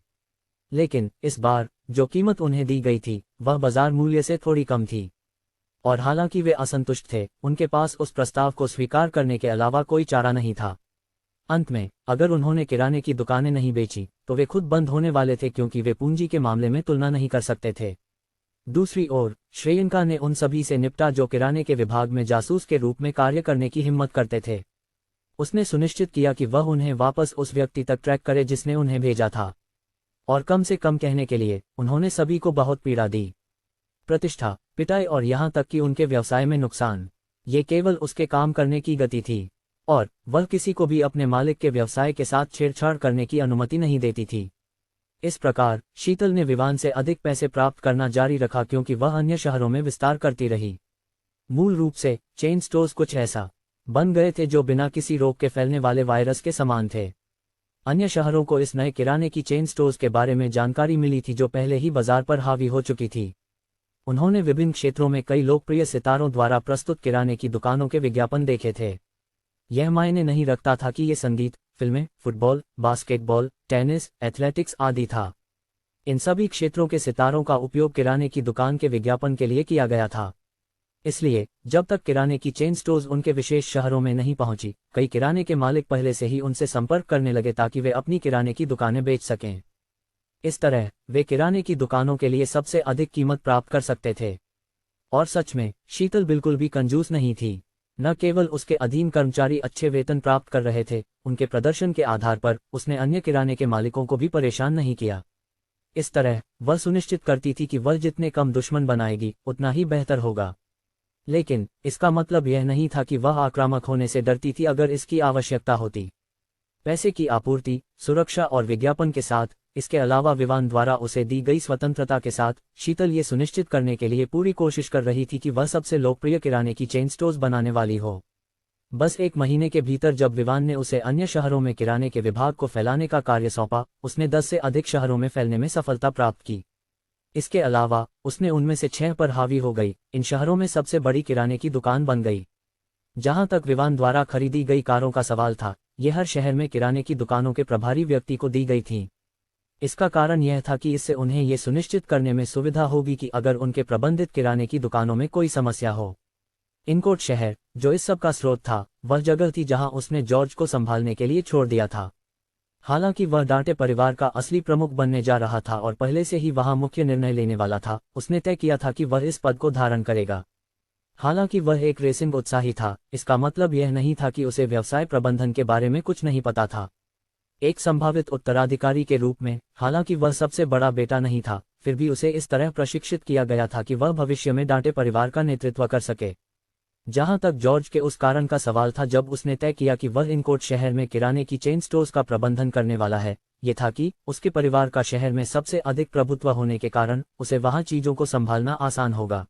लेकिन इस बार जो कीमत उन्हें दी गई थी वह बाजार मूल्य से थोड़ी कम थी, और हालांकि वे असंतुष्ट थे, उनके पास उस प्रस्ताव को स्वीकार करने के अलावा कोई चारा नहीं था। अंत में अगर उन्होंने किराने की दुकानें नहीं बेची तो वे खुद बंद होने वाले थे, क्योंकि वे पूंजी के मामले में तुलना नहीं कर सकते थे। दूसरी ओर श्रेयंका ने उन सभी से निपटा जो किराने के विभाग में जासूस के रूप में कार्य करने की हिम्मत करते थे। उसने सुनिश्चित किया कि वह उन्हें वापस उस व्यक्ति तक ट्रैक करे जिसने उन्हें भेजा था, और कम से कम कहने के लिए उन्होंने सभी को बहुत पीड़ा दी। प्रतिष्ठा, पिटाई और यहाँ तक कि उनके व्यवसाय में नुकसान, ये केवल उसके काम करने की गति थी, और वह किसी को भी अपने मालिक के व्यवसाय के साथ छेड़छाड़ करने की अनुमति नहीं देती थी। इस प्रकार शीतल ने विवान से अधिक पैसे प्राप्त करना जारी रखा क्योंकि वह अन्य शहरों में विस्तार करती रही। मूल रूप से चेन स्टोर्स कुछ ऐसा बन गए थे जो बिना किसी रोग के फैलने वाले वायरस के समान थे। अन्य शहरों को इस नए किराने की चेन स्टोर्स के बारे में जानकारी मिली थी जो पहले ही बाजार पर हावी हो चुकी थी। उन्होंने विभिन्न क्षेत्रों में कई लोकप्रिय सितारों द्वारा प्रस्तुत किराने की दुकानों के विज्ञापन देखे थे। यह मायने नहीं रखता था कि ये संगीत, फिल्में, फुटबॉल, बास्केटबॉल, टेनिस, एथलेटिक्स आदि था। इन सभी क्षेत्रों के सितारों का उपयोग किराने की दुकान के विज्ञापन के लिए किया गया था। इसलिए जब तक किराने की चेन स्टोर्स उनके विशेष शहरों में नहीं पहुंची, कई किराने के मालिक पहले से ही उनसे संपर्क करने लगे ताकि वे अपनी किराने की दुकानें बेच सकें। इस तरह वे किराने की दुकानों के लिए सबसे अधिक कीमत प्राप्त कर सकते थे। और सच में शीतल बिल्कुल भी कंजूस नहीं थी। न केवल उसके अधीन कर्मचारी अच्छे वेतन प्राप्त कर रहे थे, उनके प्रदर्शन के आधार पर उसने अन्य किराने के मालिकों को भी परेशान नहीं किया। इस तरह वह सुनिश्चित करती थी कि वह जितने कम दुश्मन बनाएगी उतना ही बेहतर होगा। लेकिन इसका मतलब यह नहीं था कि वह आक्रामक होने से डरती थी अगर इसकी आवश्यकता होती। पैसे की आपूर्ति, सुरक्षा और विज्ञापन के साथ, इसके अलावा विवान द्वारा उसे दी गई स्वतंत्रता के साथ, शीतल ये सुनिश्चित करने के लिए पूरी कोशिश कर रही थी कि वह सबसे लोकप्रिय किराने की चेन स्टोर्स बनाने वाली हो। बस एक महीने के भीतर जब विवान ने उसे अन्य शहरों में किराने के विभाग को फैलाने का कार्य सौंपा, उसने 10 से अधिक शहरों में फैलने में सफलता प्राप्त की। इसके अलावा उसने उनमें से 6 पर हावी हो गई। इन शहरों में सबसे बड़ी किराने की दुकान बन गई। जहां तक विवान द्वारा खरीदी गई कारों का सवाल था, ये हर शहर में किराने की दुकानों के प्रभारी व्यक्ति को दी गई थीं। इसका कारण यह था कि इससे उन्हें ये सुनिश्चित करने में सुविधा होगी कि अगर उनके प्रबंधित किराने की दुकानों में कोई समस्या हो। इनकोट शहर, जो इस सब का स्रोत था, वह जगह थी जहां उसने जॉर्ज को संभालने के लिए छोड़ दिया था। हालांकि वह डांटे परिवार का असली प्रमुख बनने जा रहा था और पहले से ही वहां मुख्य निर्णय लेने वाला था, उसने तय किया था कि वह इस पद को धारण करेगा। हालांकि वह एक रेसिंग उत्साही था, इसका मतलब यह नहीं था कि उसे व्यवसाय प्रबंधन के बारे में कुछ नहीं पता था। एक संभावित उत्तराधिकारी के रूप में, हालांकि वह सबसे बड़ा बेटा नहीं था, फिर भी उसे इस तरह प्रशिक्षित किया गया था कि वह भविष्य में डांटे परिवार का नेतृत्व कर सके। जहां तक जॉर्ज के उस कारण का सवाल था जब उसने तय किया कि वह इनकोट शहर में किराने की चेन स्टोर्स का प्रबंधन करने वाला है, ये था कि उसके परिवार का शहर में सबसे अधिक प्रभुत्व होने के कारण उसे वहां चीजों को संभालना आसान होगा।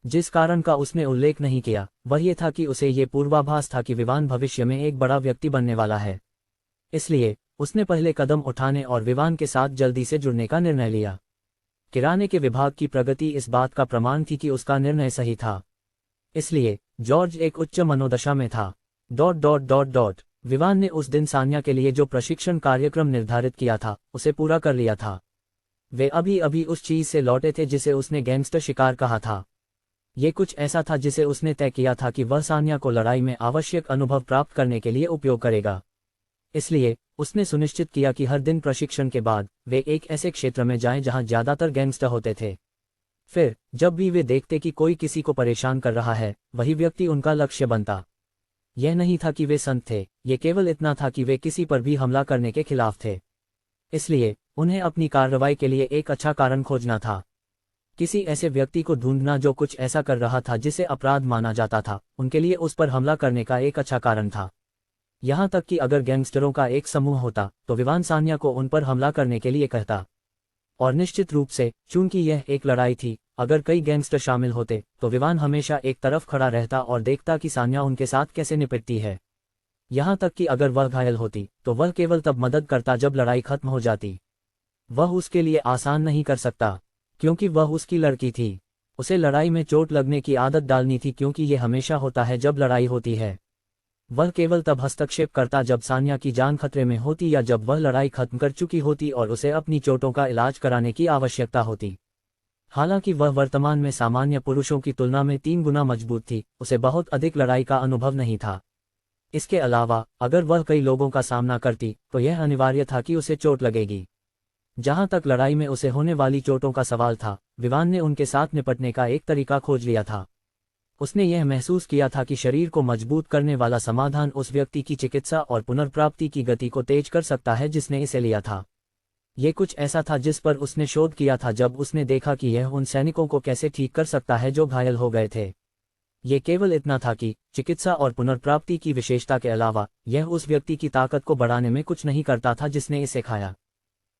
जिस कारण का उसने उल्लेख नहीं किया, वह ये था कि उसे ये पूर्वाभास था कि विवान भविष्य में एक बड़ा व्यक्ति बनने वाला है। इसलिए उसने पहले कदम उठाने और विवान के साथ जल्दी से जुड़ने का निर्णय लिया। किराने के विभाग की प्रगति इस बात का प्रमाण थी कि उसका निर्णय सही था। इसलिए जॉर्ज एक उच्च मनोदशा में था। विवान ने उस दिन सान्या के लिए जो प्रशिक्षण कार्यक्रम निर्धारित किया था, उसे पूरा कर लिया था। वे अभी अभी उस चीज से लौटे थे जिसे उसने गैंगस्टर शिकार कहा था। ये कुछ ऐसा था जिसे उसने तय किया था कि वह सान्या को लड़ाई में आवश्यक अनुभव प्राप्त करने के लिए उपयोग करेगा। इसलिए उसने सुनिश्चित किया कि हर दिन प्रशिक्षण के बाद वे एक ऐसे क्षेत्र में जाएं जहां ज्यादातर गैंगस्टर होते थे। फिर जब भी वे देखते कि कोई किसी को परेशान कर रहा है, वही व्यक्ति उनका लक्ष्य बनता। यह नहीं था कि वे संत थे, ये केवल इतना था कि वे किसी पर भी हमला करने के खिलाफ थे। इसलिए उन्हें अपनी कार्रवाई के लिए एक अच्छा कारण खोजना था। किसी ऐसे व्यक्ति को ढूंढना जो कुछ ऐसा कर रहा था जिसे अपराध माना जाता था, उनके लिए उस पर हमला करने का एक अच्छा कारण था। यहां तक कि अगर गैंगस्टरों का एक समूह होता, तो विवान सान्या को उन पर हमला करने के लिए कहता। और निश्चित रूप से, चूंकि यह एक लड़ाई थी, अगर कई गैंगस्टर शामिल होते, तो विवान हमेशा एक तरफ खड़ा रहता और देखता कि सान्या उनके साथ कैसे निपटती है। यहां तक कि अगर वह घायल होती, तो वह केवल तब मदद करता जब लड़ाई खत्म हो जाती। वह उसके लिए आसान नहीं कर सकता, क्योंकि वह उसकी लड़की थी। उसे लड़ाई में चोट लगने की आदत डालनी थी, क्योंकि ये हमेशा होता है जब लड़ाई होती है। वह केवल तब हस्तक्षेप करता जब सान्या की जान खतरे में होती या जब वह लड़ाई खत्म कर चुकी होती और उसे अपनी चोटों का इलाज कराने की आवश्यकता होती। हालांकि वह वर्तमान में सामान्य पुरुषों की तुलना में 3 गुना मजबूत थी, उसे बहुत अधिक लड़ाई का अनुभव नहीं था। इसके अलावा अगर वह कई लोगों का सामना करती, तो यह अनिवार्य था कि उसे चोट लगेगी। जहां तक लड़ाई में उसे होने वाली चोटों का सवाल था, विवान ने उनके साथ निपटने का एक तरीका खोज लिया था। उसने यह महसूस किया था कि शरीर को मजबूत करने वाला समाधान उस व्यक्ति की चिकित्सा और पुनर्प्राप्ति की गति को तेज कर सकता है जिसने इसे लिया था। ये कुछ ऐसा था जिस पर उसने शोध किया था जब उसने देखा कि यह उन सैनिकों को कैसे ठीक कर सकता है जो घायल हो गए थे। ये केवल इतना था कि चिकित्सा और पुनर्प्राप्ति की विशेषता के अलावा यह उस व्यक्ति की ताकत को बढ़ाने में कुछ नहीं करता था जिसने इसे खाया।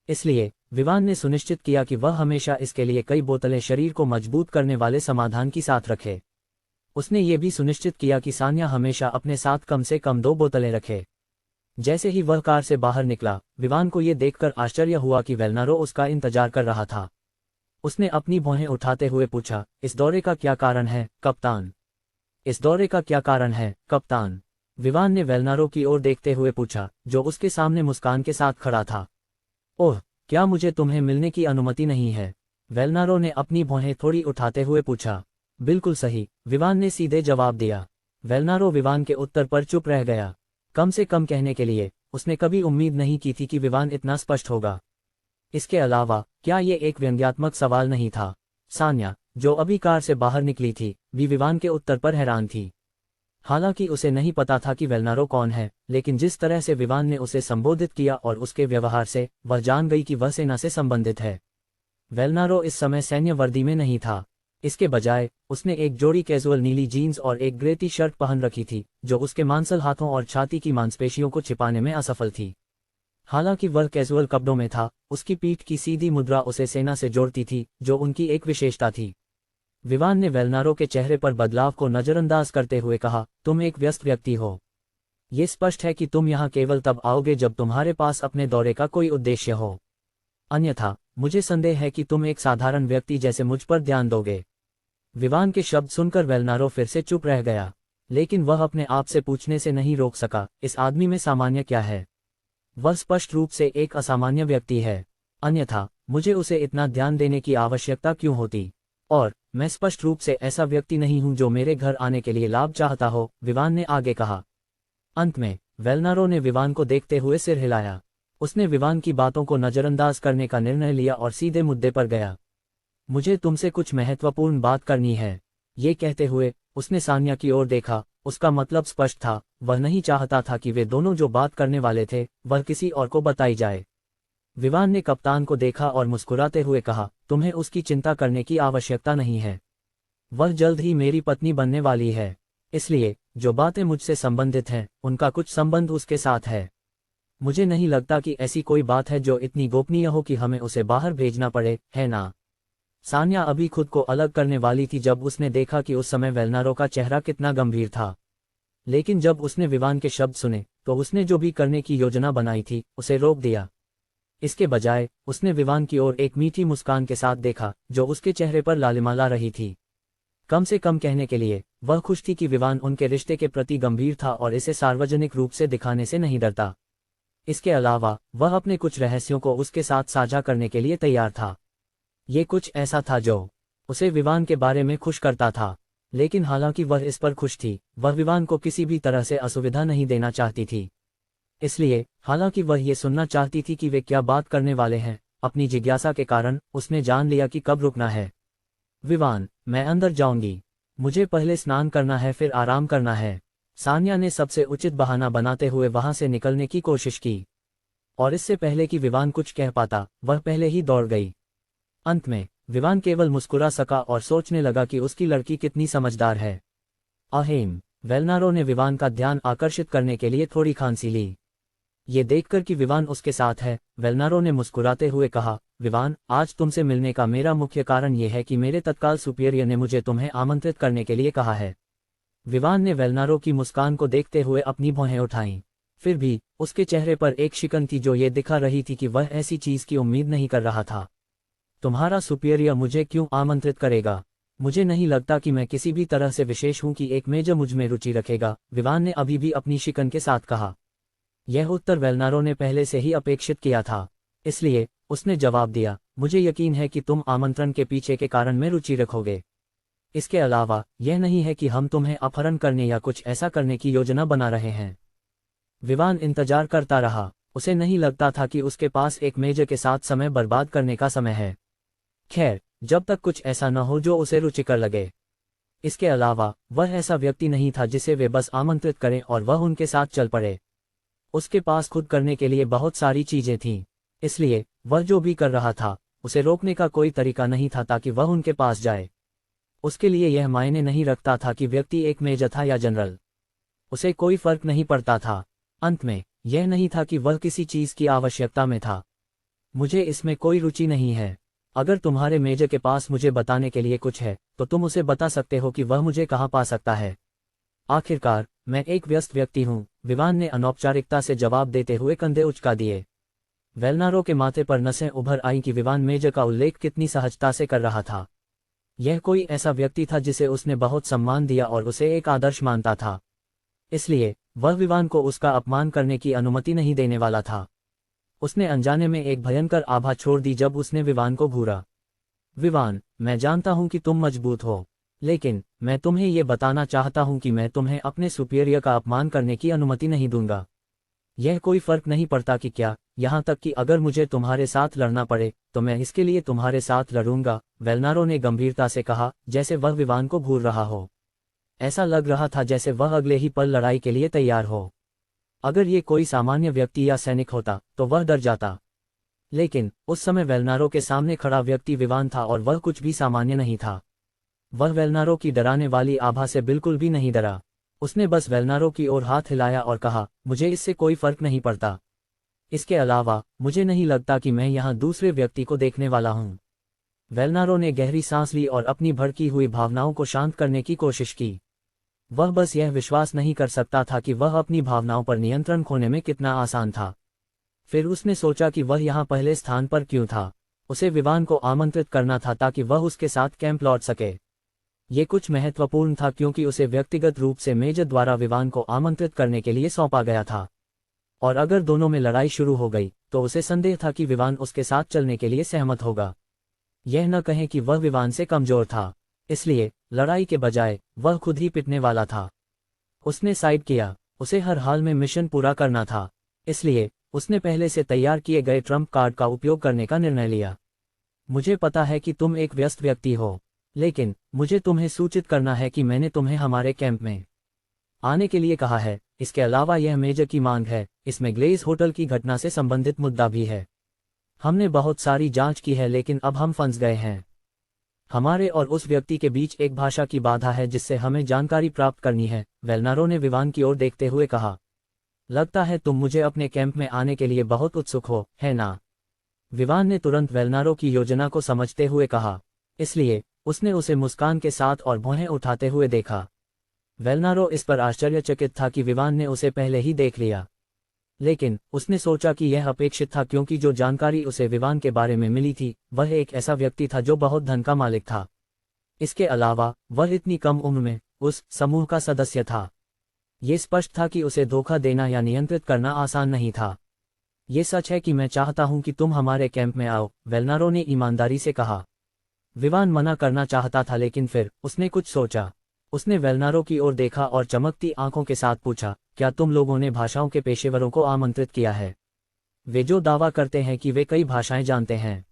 इसलिए विवान ने सुनिश्चित किया कि वह हमेशा इसके लिए कई बोतलें शरीर को मजबूत करने वाले समाधान की साथ रखे। उसने ये भी सुनिश्चित किया कि सान्या हमेशा अपने साथ कम से कम 2 बोतलें रखे। जैसे ही वह कार से बाहर निकला, विवान को ये देखकर आश्चर्य हुआ कि वेलनारो उसका इंतजार कर रहा था। उसने अपनी भौहें उठाते हुए पूछा, इस दौरे का क्या कारण है, कप्तान? इस दौरे का क्या कारण है, कप्तान? विवान ने वेलनारो की ओर देखते हुए पूछा, जो उसके सामने मुस्कान के साथ खड़ा था। ओह, क्या मुझे तुम्हें मिलने की अनुमति नहीं है? वेलनारो ने अपनी भौहें थोड़ी उठाते हुए पूछा। बिल्कुल सही, विवान ने सीधे जवाब दिया। वेलनारो विवान के उत्तर पर चुप रह गया। कम से कम कहने के लिए, उसने कभी उम्मीद नहीं की थी कि विवान इतना स्पष्ट होगा। इसके अलावा, क्या ये एक व्यंग्यात्मक सवाल नहीं था? सान्या, जो अभी कार से बाहर निकली थी, भी विवान के उत्तर पर हैरान थी। हालांकि उसे नहीं पता था कि वेलनारो कौन है, लेकिन जिस तरह से विवान ने उसे संबोधित किया और उसके व्यवहार से, वह जान गई कि वह सेना से संबंधित है। वेलनारो इस समय सैन्य वर्दी में नहीं था। इसके बजाय उसने एक जोड़ी कैजुअल नीली जीन्स और एक ग्रे टी शर्ट पहन रखी थी, जो उसके मांसल हाथों और छाती की मांसपेशियों को छिपाने में असफल थी। हालांकि वह कैजुअल कपड़ों में था, उसकी पीठ की सीधी मुद्रा उसे सेना से जोड़ती थी, जो उनकी एक विशेषता थी। विवान ने वेलनारो के चेहरे पर बदलाव को नजरअंदाज करते हुए कहा, तुम एक व्यस्त व्यक्ति हो। ये स्पष्ट है कि तुम यहाँ केवल तब आओगे जब तुम्हारे पास अपने दौरे का कोई उद्देश्य हो। अन्यथा मुझे संदेह है कि तुम एक साधारण व्यक्ति जैसे मुझ पर ध्यान दोगे। विवान के शब्द सुनकर वेलनारो फिर से चुप रह गया। लेकिन वह अपने आप से पूछने से नहीं रोक सका, इस आदमी में सामान्य क्या है? वह स्पष्ट रूप से एक असामान्य व्यक्ति है, अन्यथा मुझे उसे इतना ध्यान देने की आवश्यकता क्यों होती? और मैं स्पष्ट रूप से ऐसा व्यक्ति नहीं हूं जो मेरे घर आने के लिए लाभ चाहता हो, विवान ने आगे कहा। अंत में वेलनारो ने विवान को देखते हुए सिर हिलाया। उसने विवान की बातों को नजरअंदाज करने का निर्णय लिया और सीधे मुद्दे पर गया। मुझे तुमसे कुछ महत्वपूर्ण बात करनी है। ये कहते हुए उसने सान्या की ओर देखा। उसका मतलब स्पष्ट था, वह नहीं चाहता था कि वे दोनों जो बात करने वाले थे वह किसी और को बताई जाए। विवान ने कप्तान को देखा और मुस्कुराते हुए कहा, तुम्हें उसकी चिंता करने की आवश्यकता नहीं है। वह जल्द ही मेरी पत्नी बनने वाली है, इसलिए जो बातें मुझसे संबंधित हैं उनका कुछ संबंध उसके साथ है। मुझे नहीं लगता कि ऐसी कोई बात है जो इतनी गोपनीय हो कि हमें उसे बाहर भेजना पड़े, है ना? सान्या अभी खुद को अलग करने वाली थी जब उसने देखा कि उस समय वेलनारो का चेहरा कितना गंभीर था। लेकिन जब उसने विवान के शब्द सुने तो उसने जो भी करने की योजना बनाई थी उसे रोक दिया। इसके बजाय उसने विवान की ओर एक मीठी मुस्कान के साथ देखा जो उसके चेहरे पर लालिमा रही थी। कम से कम कहने के लिए वह खुश थी कि विवान उनके रिश्ते के प्रति गंभीर था और इसे सार्वजनिक रूप से दिखाने से नहीं डरता। इसके अलावा वह अपने कुछ रहस्यों को उसके साथ साझा करने के लिए तैयार था। ये कुछ ऐसा था जो उसे विवान के बारे में खुश करता था। लेकिन हालांकि वह इस पर खुश थी, वह विवान को किसी भी तरह से असुविधा नहीं देना चाहती थी। इसलिए हालांकि वह ये सुनना चाहती थी कि वे क्या बात करने वाले हैं, अपनी जिज्ञासा के कारण उसने जान लिया कि कब रुकना है। विवान, मैं अंदर जाऊंगी। मुझे पहले स्नान करना है, फिर आराम करना है। सान्या ने सबसे उचित बहाना बनाते हुए वहां से निकलने की कोशिश की, और इससे पहले कि विवान कुछ कह पाता वह पहले ही दौड़ गई। अंत में विवान केवल मुस्कुरा सका और सोचने लगा कि उसकी लड़की कितनी समझदार है। अहेम, वेलनारो ने विवान का ध्यान आकर्षित करने के लिए थोड़ी खांसी ली। ये देखकर कि विवान उसके साथ है, वेलनारो ने मुस्कुराते हुए कहा, विवान, आज तुमसे मिलने का मेरा मुख्य कारण ये है कि मेरे तत्काल सुपीरियर ने मुझे तुम्हें आमंत्रित करने के लिए कहा है। विवान ने वेलनारो की मुस्कान को देखते हुए अपनी भौहें उठाईं। फिर भी उसके चेहरे पर एक शिकन थी जो ये दिखा रही थी कि वह ऐसी चीज की उम्मीद नहीं कर रहा था। तुम्हारा सुपीरियर मुझे क्यों आमंत्रित करेगा? मुझे नहीं लगता कि मैं किसी भी तरह से विशेष हूं कि एक मेजर मुझ में रुचि रखेगा, विवान ने अभी भी अपनी शिकन के साथ कहा। यह उत्तर वेलनारो ने पहले से ही अपेक्षित किया था, इसलिए उसने जवाब दिया, मुझे यकीन है कि तुम आमंत्रण के पीछे के कारण में रुचि रखोगे। इसके अलावा यह नहीं है कि हम तुम्हें अपहरण करने या कुछ ऐसा करने की योजना बना रहे हैं। विवान इंतजार करता रहा। उसे नहीं लगता था कि उसके पास एक मेजर के साथ समय बर्बाद करने का समय है। खैर, जब तक कुछ ऐसा न हो जो उसे रुचिकर लगे। इसके अलावा वह ऐसा व्यक्ति नहीं था जिसे वे बस आमंत्रित करें और वह उनके साथ चल पड़े। उसके पास खुद करने के लिए बहुत सारी चीजें थीं, इसलिए वह जो भी कर रहा था उसे रोकने का कोई तरीका नहीं था ताकि वह उनके पास जाए। उसके लिए यह मायने नहीं रखता था कि व्यक्ति एक मेजर था या जनरल, उसे कोई फर्क नहीं पड़ता था। अंत में यह नहीं था कि वह किसी चीज की आवश्यकता में था। मुझे इसमें कोई रुचि नहीं है। अगर तुम्हारे मेजर के पास मुझे बताने के लिए कुछ है तो तुम उसे बता सकते हो कि वह मुझे कहाँ पा सकता है। आखिरकार मैं एक व्यस्त व्यक्ति हूँ, विवान ने अनौपचारिकता से जवाब देते हुए कंधे उचका दिए। वेलनारो के माथे पर नसें उभर आईं कि विवान मेजर का उल्लेख कितनी सहजता से कर रहा था। यह कोई ऐसा व्यक्ति था जिसे उसने बहुत सम्मान दिया और उसे एक आदर्श मानता था, इसलिए वह विवान को उसका अपमान करने की अनुमति नहीं देने वाला था। उसने अनजाने में एक भयंकर आभा छोड़ दी जब उसने विवान को घूरा। विवान, मैं जानता हूं कि तुम मजबूत हो, लेकिन मैं तुम्हें ये बताना चाहता हूं कि मैं तुम्हें अपने सुपीरियर का अपमान करने की अनुमति नहीं दूंगा। यह कोई फर्क नहीं पड़ता कि क्या, यहाँ तक कि अगर मुझे तुम्हारे साथ लड़ना पड़े तो मैं इसके लिए तुम्हारे साथ लड़ूंगा, वेलनारो ने गंभीरता से कहा, जैसे वह विवान को घूर रहा हो। ऐसा लग रहा था जैसे वह अगले ही पल लड़ाई के लिए तैयार हो। अगर ये कोई सामान्य व्यक्ति या सैनिक होता तो वह डर जाता, लेकिन उस समय वेलनारो के सामने खड़ा व्यक्ति विवान था और वह कुछ भी सामान्य नहीं था। वह वेलनारो की डराने वाली आभा से बिल्कुल भी नहीं डरा। उसने बस वेलनारो की ओर हाथ हिलाया और कहा, मुझे इससे कोई फर्क नहीं पड़ता। इसके अलावा मुझे नहीं लगता कि मैं यहाँ दूसरे व्यक्ति को देखने वाला हूँ। वेलनारो ने गहरी सांस ली और अपनी भड़की हुई भावनाओं को शांत करने की कोशिश की। वह बस यह विश्वास नहीं कर सकता था कि वह अपनी भावनाओं पर नियंत्रण खोने में कितना आसान था। फिर उसने सोचा कि वह यहाँ पहले स्थान पर क्यों था। उसे विवान को आमंत्रित करना था ताकि वह उसके साथ कैंप लौट सके। ये कुछ महत्वपूर्ण था क्योंकि उसे व्यक्तिगत रूप से मेजर द्वारा विवान को आमंत्रित करने के लिए सौंपा गया था, और अगर दोनों में लड़ाई शुरू हो गई तो उसे संदेह था कि विवान उसके साथ चलने के लिए सहमत होगा। यह न कहें कि वह विवान से कमजोर था, इसलिए लड़ाई के बजाय वह खुद ही पिटने वाला था। उसने साइड किया, उसे हर हाल में मिशन पूरा करना था, इसलिए उसने पहले से तैयार किए गए ट्रम्प कार्ड का उपयोग करने का निर्णय लिया। मुझे पता है कि तुम एक व्यस्त व्यक्ति हो, लेकिन मुझे तुम्हें सूचित करना है कि मैंने तुम्हें हमारे कैंप में आने के लिए कहा है। इसके अलावा यह मेजर की मांग है, इसमें ग्लेज होटल की घटना से संबंधित मुद्दा भी है। हमने बहुत सारी जांच की है लेकिन अब हम फंस गए हैं। हमारे और उस व्यक्ति के बीच एक भाषा की बाधा है जिससे हमें जानकारी प्राप्त करनी है, वेलनारो ने विवान की ओर देखते हुए कहा। लगता है तुम मुझे अपने कैंप में आने के लिए बहुत उत्सुक हो, है ना? विवान ने तुरंत वेलनारो की योजना को समझते हुए कहा, इसलिए उसने उसे मुस्कान के साथ और भौहें उठाते हुए देखा। वेलनारो इस पर आश्चर्यचकित था कि विवान ने उसे पहले ही देख लिया, लेकिन उसने सोचा कि यह अपेक्षित था क्योंकि जो जानकारी उसे विवान के बारे में मिली थी वह एक ऐसा व्यक्ति था जो बहुत धन का मालिक था। इसके अलावा वह इतनी कम उम्र में उस समूह का सदस्य था। ये स्पष्ट था कि उसे धोखा देना या नियंत्रित करना आसान नहीं था। ये सच है कि मैं चाहता हूं कि तुम हमारे कैंप में आओ, वेलनारो ने ईमानदारी से कहा। विवान मना करना चाहता था लेकिन फिर उसने कुछ सोचा। उसने वेलनारो की ओर देखा और चमकती आंखों के साथ पूछा, क्या तुम लोगों ने भाषाओं के पेशेवरों को आमंत्रित किया है? वे जो दावा करते हैं कि वे कई भाषाएं जानते हैं।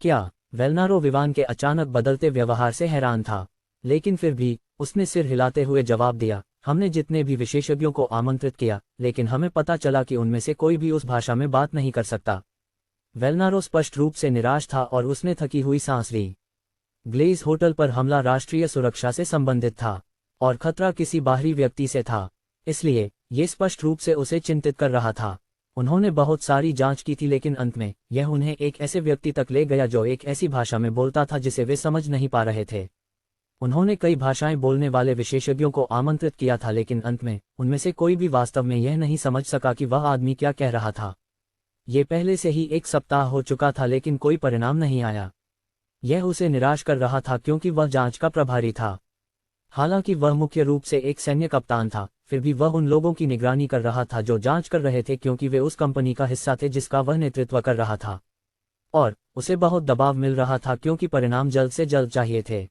क्या? वेलनारो विवान के अचानक बदलते व्यवहार से हैरान था, लेकिन फिर भी उसने सिर हिलाते हुए जवाब दिया, हमने जितने भी विशेषज्ञों को आमंत्रित किया लेकिन हमें पता चला कि उनमें से कोई भी उस भाषा में बात नहीं कर सकता। वेलनारो स्पष्ट रूप से निराश था और उसने थकी हुई सांस ली। ग्लेज होटल पर हमला राष्ट्रीय सुरक्षा से संबंधित था और खतरा किसी बाहरी व्यक्ति से था, इसलिए ये स्पष्ट रूप से उसे चिंतित कर रहा था। उन्होंने बहुत सारी जांच की थी लेकिन अंत में यह उन्हें एक ऐसे व्यक्ति तक ले गया जो एक ऐसी भाषा में बोलता था जिसे वे समझ नहीं पा रहे थे। उन्होंने कई भाषाएं बोलने वाले विशेषज्ञों को आमंत्रित किया था लेकिन अंत में उनमें से कोई भी वास्तव में यह नहीं समझ सका कि वह आदमी क्या कह रहा था। ये पहले से ही 1 सप्ताह हो चुका था लेकिन कोई परिणाम नहीं आया। यह उसे निराश कर रहा था क्योंकि वह जांच का प्रभारी था। हालांकि वह मुख्य रूप से एक सैन्य कप्तान था, फिर भी वह उन लोगों की निगरानी कर रहा था जो जांच कर रहे थे क्योंकि वे उस कंपनी का हिस्सा थे जिसका वह नेतृत्व कर रहा था, और उसे बहुत दबाव मिल रहा था क्योंकि परिणाम जल्द से जल्द चाहिए थे।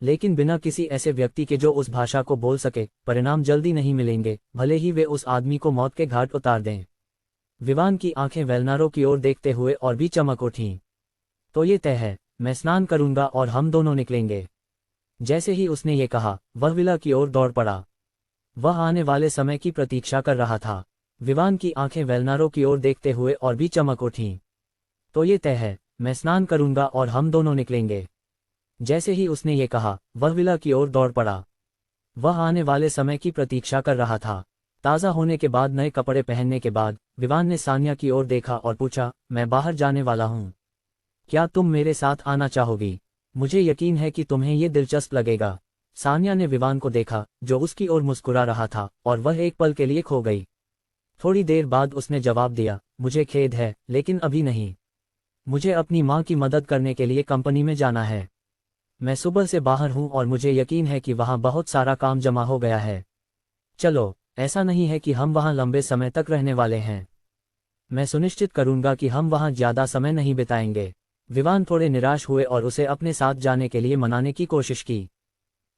लेकिन बिना किसी ऐसे व्यक्ति के जो उस भाषा को बोल सके, परिणाम जल्दी नहीं मिलेंगे, भले ही वे उस आदमी को मौत के घाट उतार दें। विवान की आंखें वेलनारो की ओर देखते हुए और भी चमक उठीं। तो ये तय है, मैं स्नान करूंगा और हम दोनों निकलेंगे। जैसे ही उसने ये कहा, वह विला की ओर दौड़ पड़ा। वह आने वाले समय की प्रतीक्षा कर रहा था। विवान की आंखें वेलनारो की ओर देखते हुए और भी चमक उठीं। तो ये तय है, मैं स्नान करूंगा और हम दोनों निकलेंगे। जैसे ही उसने ये कहा, वह विला की ओर दौड़ पड़ा। वह आने वाले समय की प्रतीक्षा कर रहा था। ताज़ा होने के बाद, नए कपड़े पहनने के बाद, विवान ने सानिया की ओर देखा और पूछा, मैं बाहर जाने वाला हूँ, क्या तुम मेरे साथ आना चाहोगी? मुझे यकीन है कि तुम्हें ये दिलचस्प लगेगा। सानिया ने विवान को देखा जो उसकी ओर मुस्कुरा रहा था और वह एक पल के लिए खो गई। थोड़ी देर बाद उसने जवाब दिया, मुझे खेद है लेकिन अभी नहीं। मुझे अपनी माँ की मदद करने के लिए कंपनी में जाना है। मैं सुबह से बाहर हूँ और मुझे यकीन है कि वहाँ बहुत सारा काम जमा हो गया है। चलो, ऐसा नहीं है कि हम वहाँ लंबे समय तक रहने वाले हैं। मैं सुनिश्चित करूँगा कि हम वहाँ ज़्यादा समय नहीं बिताएंगे। विवान थोड़े निराश हुए और उसे अपने साथ जाने के लिए मनाने की कोशिश की।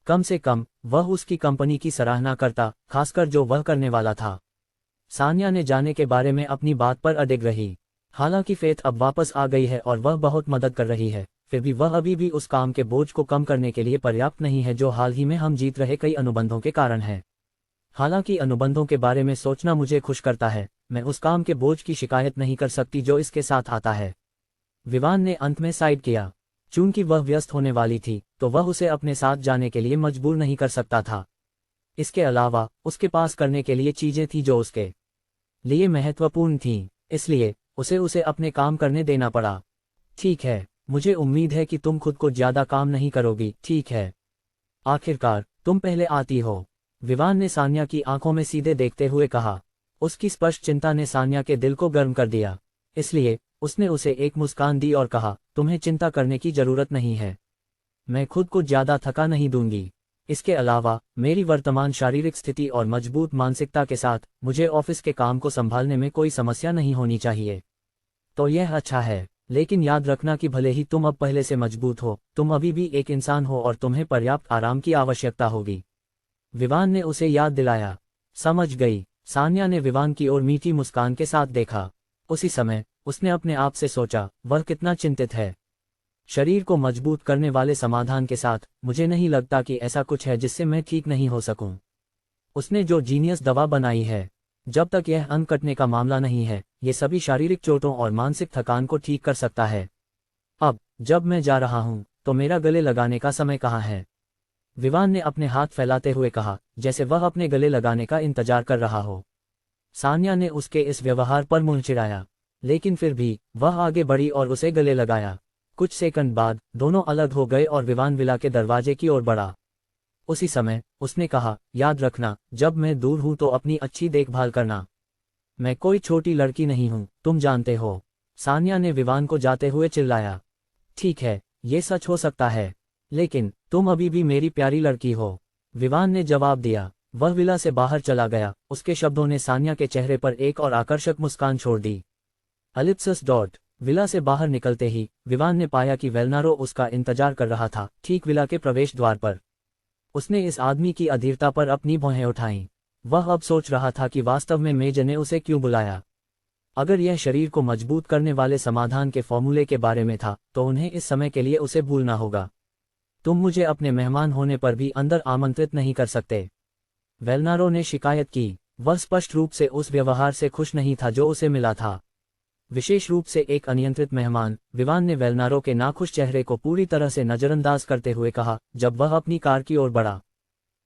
कम से कम वह उसकी कंपनी की सराहना करता, खासकर जो वह करने वाला था। सानिया ने जाने के बारे में अपनी बात पर अडिग रही। हालांकि फेथ अब वापस आ गई है और वह बहुत मदद कर रही है, फिर भी वह अभी भी उस काम के बोझ को कम करने के लिए पर्याप्त नहीं है जो हाल ही में हम जीत रहे कई अनुबंधों के कारण है। हालांकि अनुबंधों के बारे में सोचना मुझे खुश करता है, मैं उस काम के बोझ की शिकायत नहीं कर सकती जो इसके साथ आता है। विवान ने अंत में साइड किया। चूंकि वह व्यस्त होने वाली थी तो वह उसे अपने साथ जाने के लिए मजबूर नहीं कर सकता था। इसके अलावा उसके पास करने के लिए चीजें थी जो उसके लिए महत्वपूर्ण थीं, इसलिए उसे अपने काम करने देना पड़ा। ठीक है, मुझे उम्मीद है कि तुम खुद को ज्यादा काम नहीं करोगी, ठीक है? आखिरकार तुम पहले आती हो, विवान ने सानिया की आंखों में सीधे देखते हुए कहा। उसकी स्पष्ट चिंता ने सानिया के दिल को गर्म कर दिया, इसलिए उसने उसे एक मुस्कान दी और कहा, तुम्हें चिंता करने की जरूरत नहीं है। मैं खुद को ज्यादा थका नहीं दूंगी। इसके अलावा मेरी वर्तमान शारीरिक स्थिति और मजबूत मानसिकता के साथ मुझे ऑफिस के काम को संभालने में कोई समस्या नहीं होनी चाहिए। तो यह अच्छा है, लेकिन याद रखना कि भले ही तुम अब पहले से मजबूत हो, तुम अभी भी एक इंसान हो और तुम्हें पर्याप्त आराम की आवश्यकता होगी। विवान ने उसे याद दिलाया। समझ गई। सान्या ने विवान की ओर मीठी मुस्कान के साथ देखा। उसी समय उसने अपने आप से सोचा, वह कितना चिंतित है। शरीर को मजबूत करने वाले समाधान के साथ मुझे नहीं लगता कि ऐसा कुछ है जिससे मैं ठीक नहीं हो सकूं। उसने जो जीनियस दवा बनाई है, जब तक यह अन्न कटने का मामला नहीं है, ये सभी शारीरिक चोटों और मानसिक थकान को ठीक कर सकता है। अब जब मैं जा रहा हूं, तो मेरा गले लगाने का समय कहाँ है? विवान ने अपने हाथ फैलाते हुए कहा, जैसे वह अपने गले लगाने का इंतजार कर रहा हो। सान्या ने उसके इस व्यवहार पर मुंह लेकिन फिर भी वह आगे बढ़ी और उसे गले लगाया। कुछ सेकंड बाद दोनों अलग हो गए और विवान विला के दरवाजे की ओर बढ़ा। उसी समय उसने कहा, याद रखना, जब मैं दूर हूं तो अपनी अच्छी देखभाल करना। मैं कोई छोटी लड़की नहीं हूं, तुम जानते हो। सान्या ने विवान को जाते हुए चिल्लाया। ठीक है, ये सच हो सकता है, लेकिन तुम अभी भी मेरी प्यारी लड़की हो, विवान ने जवाब दिया। वह विला से बाहर चला गया। उसके शब्दों ने सान्या के चेहरे पर एक और आकर्षक मुस्कान छोड़ दी। अलिप्सस डॉट। विला से बाहर निकलते ही विवान ने पाया कि वेलनारो उसका इंतजार कर रहा था, ठीक विला के प्रवेश द्वार पर। उसने इस आदमी की अधीरता पर अपनी भौहें उठाईं। वह अब सोच रहा था कि वास्तव में मेज ने उसे क्यों बुलाया। अगर यह शरीर को मजबूत करने वाले समाधान के फॉर्मूले के बारे में था, तो उन्हें इस समय के लिए उसे भूलना होगा। तुम मुझे अपने मेहमान होने पर भी अंदर आमंत्रित नहीं कर सकते, वेलनारो ने शिकायत की। वह स्पष्ट रूप से उस व्यवहार से खुश नहीं था जो उसे मिला था, विशेष रूप से एक अनियंत्रित मेहमान। विवान ने वेलनारो के नाखुश चेहरे को पूरी तरह से नजरअंदाज करते हुए कहा, जब वह अपनी कार की ओर बढ़ा।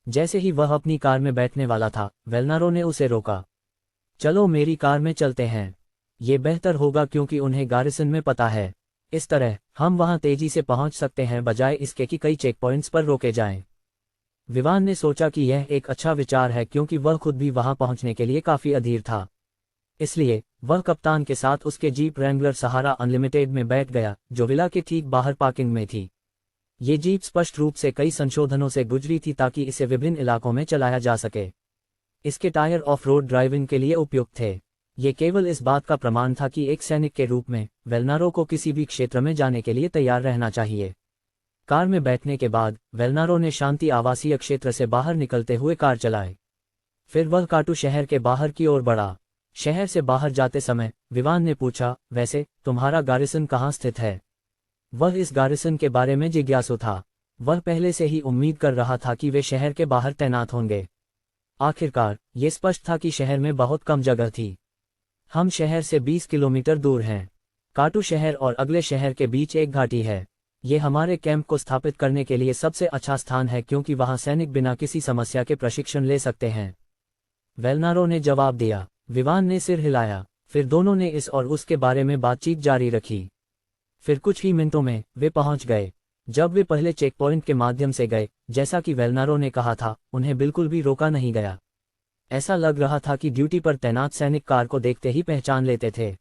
जैसे ही वह अपनी कार में बैठने वाला था, वेलनारो ने उसे रोका। चलो मेरी कार में चलते हैं, ये बेहतर होगा क्योंकि उन्हें गारिसन में पता है। इस तरह हम वहां तेजी से पहुंच सकते हैं, बजाय इसके कि कई चेक पॉइंट्स पर रोके जाएं। विवान ने सोचा कि यह एक अच्छा विचार है क्योंकि वह खुद भी वहां पहुंचने के लिए काफी अधीर था। इसलिए वह कप्तान के साथ उसके जीप रैंगलर सहारा अनलिमिटेड में बैठ गया, जो विला के ठीक बाहर पार्किंग में थी। ये जीप स्पष्ट रूप से कई संशोधनों से गुजरी थी ताकि इसे विभिन्न इलाकों में चलाया जा सके। इसके टायर ऑफ रोड ड्राइविंग के लिए उपयुक्त थे। ये केवल इस बात का प्रमाण था कि एक सैनिक के रूप में वेलनारो को किसी भी क्षेत्र में जाने के लिए तैयार रहना चाहिए। कार में बैठने के बाद वेलनारो ने शांति आवासीय क्षेत्र से बाहर निकलते हुए कार चलाई। फिर वह काटू शहर के बाहर की ओर बढ़ा। शहर से बाहर जाते समय विवान ने पूछा, वैसे तुम्हारा गारिसन कहाँ स्थित है? वह इस गारिसन के बारे में जिज्ञासु था। वह पहले से ही उम्मीद कर रहा था कि वे शहर के बाहर तैनात होंगे। आखिरकार ये स्पष्ट था कि शहर में बहुत कम जगह थी। हम शहर से 20 किलोमीटर दूर हैं। काटू शहर और अगले शहर के बीच एक घाटी है। ये हमारे कैंप को स्थापित करने के लिए सबसे अच्छा स्थान है क्योंकि वहां सैनिक बिना किसी समस्या के प्रशिक्षण ले सकते हैं, वेलनारो ने जवाब दिया। विवान ने सिर हिलाया। फिर दोनों ने इस और उसके बारे में बातचीत जारी रखी। फिर कुछ ही मिनटों में वे पहुंच गए। जब वे पहले चेक पॉइंट के माध्यम से गए, जैसा कि वेलनारो ने कहा था, उन्हें बिल्कुल भी रोका नहीं गया। ऐसा लग रहा था कि ड्यूटी पर तैनात सैनिक कार को देखते ही पहचान लेते थे।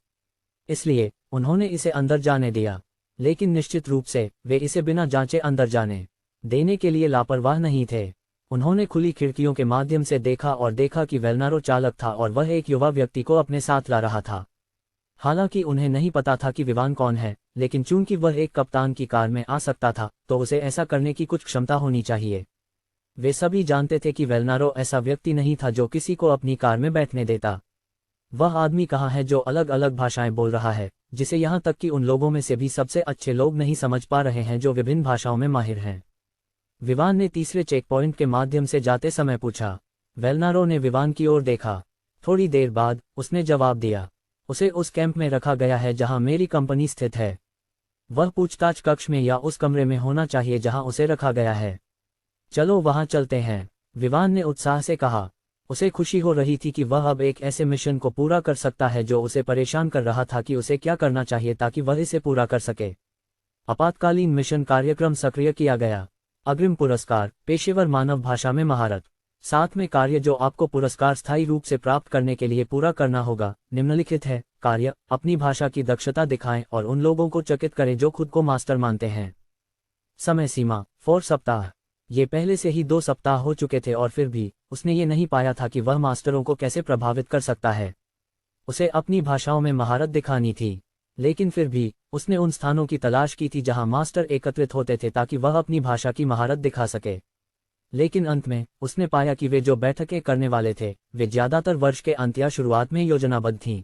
इसलिए उन्होंने इसे अंदर जाने दिया, लेकिन निश्चित रूप से वे इसे बिना जांचे अंदर जाने देने के लिए लापरवाह नहीं थे। उन्होंने खुली खिड़कियों के माध्यम से देखा और देखा कि वेलनारो चालक था और वह एक युवा व्यक्ति को अपने साथ ला रहा था। हालांकि उन्हें नहीं पता था कि विवान कौन है, लेकिन चूंकि वह एक कप्तान की कार में आ सकता था, तो उसे ऐसा करने की कुछ क्षमता होनी चाहिए। वे सभी जानते थे कि वेलनारो ऐसा व्यक्ति नहीं था जो किसी को अपनी कार में बैठने देता। वह आदमी कहाँ है जो अलग अलग भाषाएं बोल रहा है, जिसे यहाँ तक कि उन लोगों में से भी सबसे अच्छे लोग नहीं समझ पा रहे हैं जो विभिन्न भाषाओं में माहिर हैं। विवान ने तीसरे चेक पॉइंट के माध्यम से जाते समय पूछा। वेलनारो ने विवान की ओर देखा। थोड़ी देर बाद उसने जवाब दिया, उसे उस कैंप में रखा गया है जहां मेरी कंपनी स्थित है। वह पूछताछ कक्ष में या उस कमरे में होना चाहिए जहां उसे रखा गया है। चलो वहां चलते हैं, विवान ने उत्साह से कहा। उसे खुशी हो रही थी कि वह अब एक ऐसे मिशन को पूरा कर सकता है जो उसे परेशान कर रहा था कि उसे क्या करना चाहिए ताकि वह इसे पूरा कर सके। आपातकालीन मिशन कार्यक्रम सक्रिय किया गया। अग्रिम पुरस्कार, पेशेवर मानव भाषा में महारत। साथ में कार्य जो आपको पुरस्कार स्थायी रूप से प्राप्त करने के लिए पूरा करना होगा निम्नलिखित है। कार्य, अपनी भाषा की दक्षता दिखाएं और उन लोगों को चकित करें जो खुद को मास्टर मानते हैं। समय सीमा 4 सप्ताह। ये पहले से ही 2 सप्ताह हो चुके थे और फिर भी उसने ये नहीं पाया था कि वह मास्टरों को कैसे प्रभावित कर सकता है। उसे अपनी भाषाओं में महारत दिखानी थी, लेकिन फिर भी उसने उन स्थानों की तलाश की थी जहां मास्टर एकत्रित होते थे ताकि वह अपनी भाषा की महारत दिखा सके। लेकिन अंत में उसने पाया कि वे जो बैठकें करने वाले थे वे ज्यादातर वर्ष के अंत या शुरुआत में योजनाबद्ध थीं।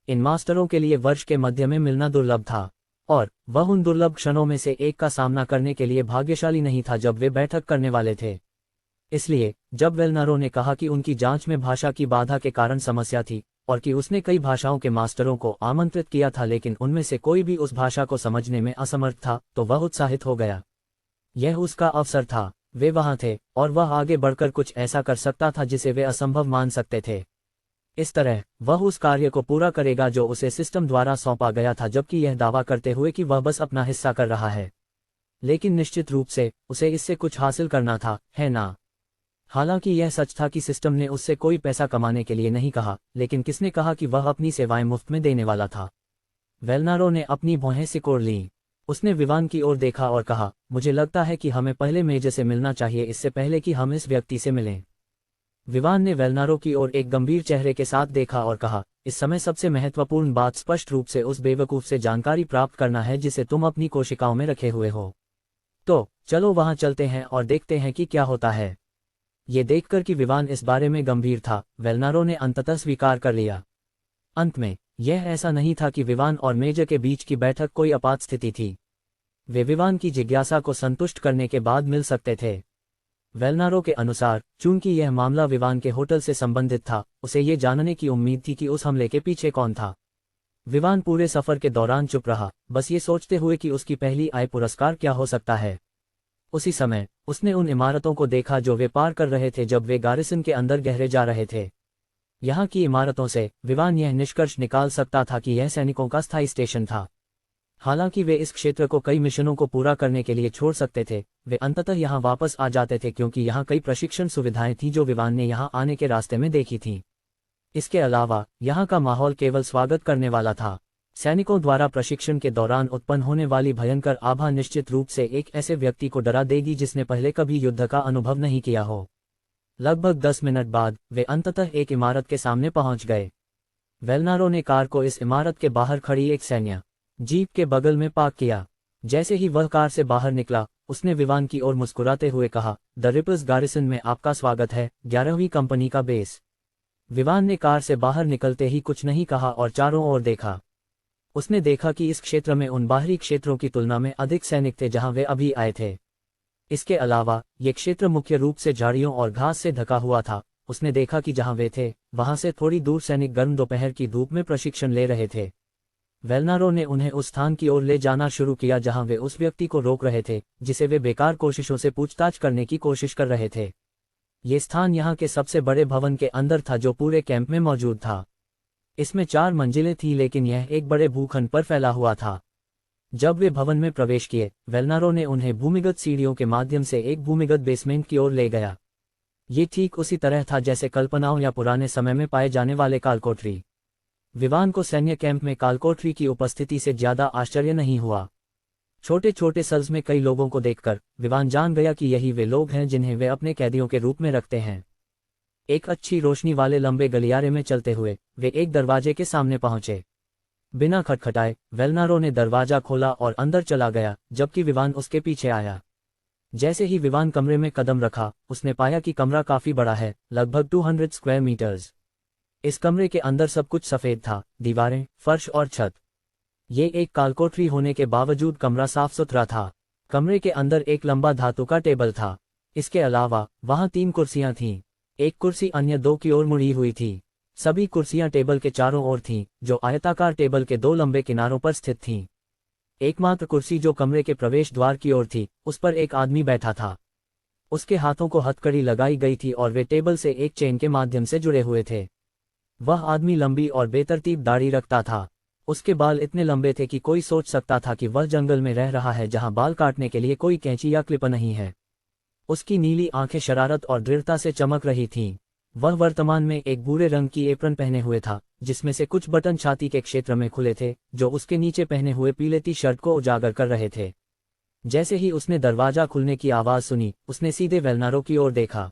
इन मास्टरों के लिए वर्ष के मध्य में मिलना दुर्लभ था, और वह उन दुर्लभ क्षणों में से एक का सामना करने के लिए भाग्यशाली नहीं था जब वे बैठक करने वाले थे। इसलिए जब वेलनारो ने कहा कि उनकी जांच में भाषा की बाधा के कारण समस्या थी और कि उसने कई भाषाओं के मास्टरों को आमंत्रित किया था लेकिन उनमें से कोई भी उस भाषा को समझने में असमर्थ था, तो वह उत्साहित हो गया। यह उसका अवसर था, वे वहां थे और वह आगे बढ़कर कुछ ऐसा कर सकता था जिसे वे असंभव मान सकते थे। इस तरह वह उस कार्य को पूरा करेगा जो उसे सिस्टम द्वारा सौंपा गया था, जबकि यह दावा करते हुए कि वह बस अपना हिस्सा कर रहा है। लेकिन निश्चित रूप से उसे इससे कुछ हासिल करना था, है ना? हालांकि यह सच था कि सिस्टम ने उससे कोई पैसा कमाने के लिए नहीं कहा, लेकिन किसने कहा कि वह अपनी सेवाएं मुफ्त में देने वाला था? वेलनारो ने अपनी भौहें सिकोड़ लीं। उसने विवान की ओर देखा और कहा, मुझे लगता है कि हमें पहले मेजर से मिलना चाहिए इससे पहले कि हम इस व्यक्ति से मिलें। विवान ने वेलनारो की ओर एक गंभीर चेहरे के साथ देखा और कहा, इस समय सबसे महत्वपूर्ण बात स्पष्ट रूप से उस बेवकूफ से जानकारी प्राप्त करना है जिसे तुम अपनी कोशिकाओं में रखे हुए हो। तो चलो वहां चलते हैं और देखते हैं कि क्या होता है। ये देखकर कि विवान इस बारे में गंभीर था, वेलनारो ने अंततः स्वीकार कर लिया। अंत में यह ऐसा नहीं था कि विवान और मेजर के बीच की बैठक कोई आपात स्थिति थी। वे विवान की जिज्ञासा को संतुष्ट करने के बाद मिल सकते थे। वेलनारो के अनुसार चूंकि यह मामला विवान के होटल से संबंधित था, उसे ये जानने की उम्मीद थी कि उस हमले के पीछे कौन था। विवान पूरे सफर के दौरान चुप रहा, बस ये सोचते हुए कि उसकी पहली आय पुरस्कार क्या हो सकता है। उसी समय उसने उन इमारतों को देखा जो वे पार कर रहे थे जब वे गारिसन के अंदर गहरे जा रहे थे। यहाँ की इमारतों से विवान यह निष्कर्ष निकाल सकता था कि यह सैनिकों का स्थायी स्टेशन था। हालांकि वे इस क्षेत्र को कई मिशनों को पूरा करने के लिए छोड़ सकते थे, वे अंततः यहाँ वापस आ जाते थे क्योंकि यहाँ कई प्रशिक्षण सुविधाएं थीं जो विवान ने यहाँ आने के रास्ते में देखी थीं। इसके अलावा यहाँ का माहौल केवल स्वागत करने वाला था। सैनिकों द्वारा प्रशिक्षण के दौरान उत्पन्न होने वाली भयंकर आभा निश्चित रूप से एक ऐसे व्यक्ति को डरा देगी जिसने पहले कभी युद्ध का अनुभव नहीं किया हो। लगभग 10 मिनट बाद वे अंततः एक इमारत के सामने पहुंच गए। वेलनारो ने कार को इस इमारत के बाहर खड़ी एक सैन्य जीप के बगल में पार्क किया। जैसे ही वह कार से बाहर निकला, उसने विवान की ओर मुस्कुराते हुए कहा, द रिपल्स गारिसन में आपका स्वागत है, 11वीं कंपनी का बेस। विवान ने कार से बाहर निकलते ही कुछ नहीं कहा और चारों ओर देखा। उसने देखा कि इस क्षेत्र में उन बाहरी क्षेत्रों की तुलना में अधिक सैनिक थे जहां वे अभी आए थे। इसके अलावा ये क्षेत्र मुख्य रूप से झाड़ियों और घास से ढका हुआ था। उसने देखा कि जहां वे थे वहां से थोड़ी दूर सैनिक गर्म दोपहर की धूप में प्रशिक्षण ले रहे थे। वेलनारो ने उन्हें उस स्थान की ओर ले जाना शुरू किया जहां वे उस व्यक्ति को रोक रहे थे जिसे वे बेकार कोशिशों से पूछताछ करने की कोशिश कर रहे थे। ये स्थान यहाँ के सबसे बड़े भवन के अंदर था जो पूरे कैंप में मौजूद था। इसमें 4 मंजिलें थीं लेकिन यह एक बड़े भूखंड पर फैला हुआ था। जब वे भवन में प्रवेश किए, वेलनारो ने उन्हें भूमिगत सीढ़ियों के माध्यम से एक भूमिगत बेसमेंट की ओर ले गया। ये ठीक उसी तरह था जैसे कल्पनाओं या पुराने समय में पाए जाने वाले कालकोठरी। विवान को सैन्य कैंप में कालकोठरी की उपस्थिति से ज्यादा आश्चर्य नहीं हुआ। छोटे छोटे सेल्स में कई लोगों को देखकर विवान जान गया कि यही वे लोग हैं जिन्हें वे अपने कैदियों के रूप में रखते हैं। एक अच्छी रोशनी वाले लंबे गलियारे में चलते हुए वे एक दरवाजे के सामने पहुंचे। बिना खटखटाए वेलनारो ने दरवाजा खोला और अंदर चला गया, जबकि विवान उसके पीछे आया। जैसे ही विवान कमरे में कदम रखा, उसने पाया कि कमरा काफी बड़ा है, लगभग 200 स्क्वायर मीटर्स। इस कमरे के अंदर सब कुछ सफेद था, दीवारें, फर्श और छत। ये एक कालकोठरी होने के बावजूद कमरा साफ सुथरा था। कमरे के अंदर एक लंबा धातु का टेबल था। इसके अलावा वहां 3 कुर्सियां थीं। एक कुर्सी अन्य 2 की ओर मुड़ी हुई थी। सभी कुर्सियां टेबल के चारों ओर थीं, जो आयताकार टेबल के 2 लंबे किनारों पर स्थित थीं। एकमात्र कुर्सी जो कमरे के प्रवेश द्वार की ओर थी, उस पर एक आदमी बैठा था। उसके हाथों को हथकड़ी लगाई गई थी और वे टेबल से एक चेन के माध्यम से जुड़े हुए थे। वह आदमी लंबी और बेतरतीब दाढ़ी रखता था। उसके बाल इतने लंबे थे कि कोई सोच सकता था कि वह जंगल में रह रहा है जहां बाल काटने के लिए कोई कैंची या क्लिप नहीं है। उसकी नीली आंखें शरारत और दृढ़ता से चमक रही थीं। वह वर्तमान में एक भूरे रंग की एप्रन पहने हुए था, जिसमें से कुछ बटन छाती के क्षेत्र में खुले थे, जो उसके नीचे पहने हुए पीले टी शर्ट को उजागर कर रहे थे। जैसे ही उसने दरवाजा खुलने की आवाज सुनी, उसने सीधे वेलनारो की ओर देखा।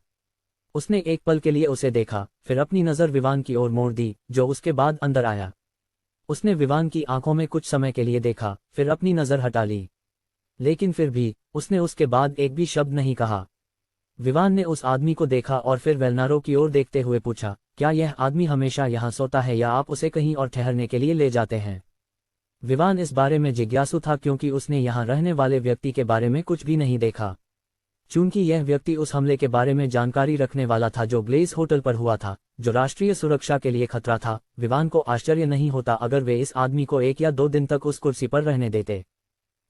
उसने एक पल के लिए उसे देखा, फिर अपनी नज़र विवान की ओर मोड़ दी, जो उसके बाद अंदर आया। उसने विवान की आंखों में कुछ समय के लिए देखा, फिर अपनी नज़र हटा ली। लेकिन फिर भी उसने उसके बाद एक भी शब्द नहीं कहा। विवान ने उस आदमी को देखा और फिर वेलनारो की ओर देखते हुए पूछा, क्या यह आदमी हमेशा यहाँ सोता है या आप उसे कहीं और ठहरने के लिए ले जाते हैं? विवान इस बारे में जिज्ञासु था क्योंकि उसने यहाँ रहने वाले व्यक्ति के बारे में कुछ भी नहीं देखा। चूंकि यह व्यक्ति उस हमले के बारे में जानकारी रखने वाला था जो ब्लेज होटल पर हुआ था, जो राष्ट्रीय सुरक्षा के लिए खतरा था, विवान को आश्चर्य नहीं होता अगर वे इस आदमी को 1 या 2 दिन तक उस कुर्सी पर रहने देते।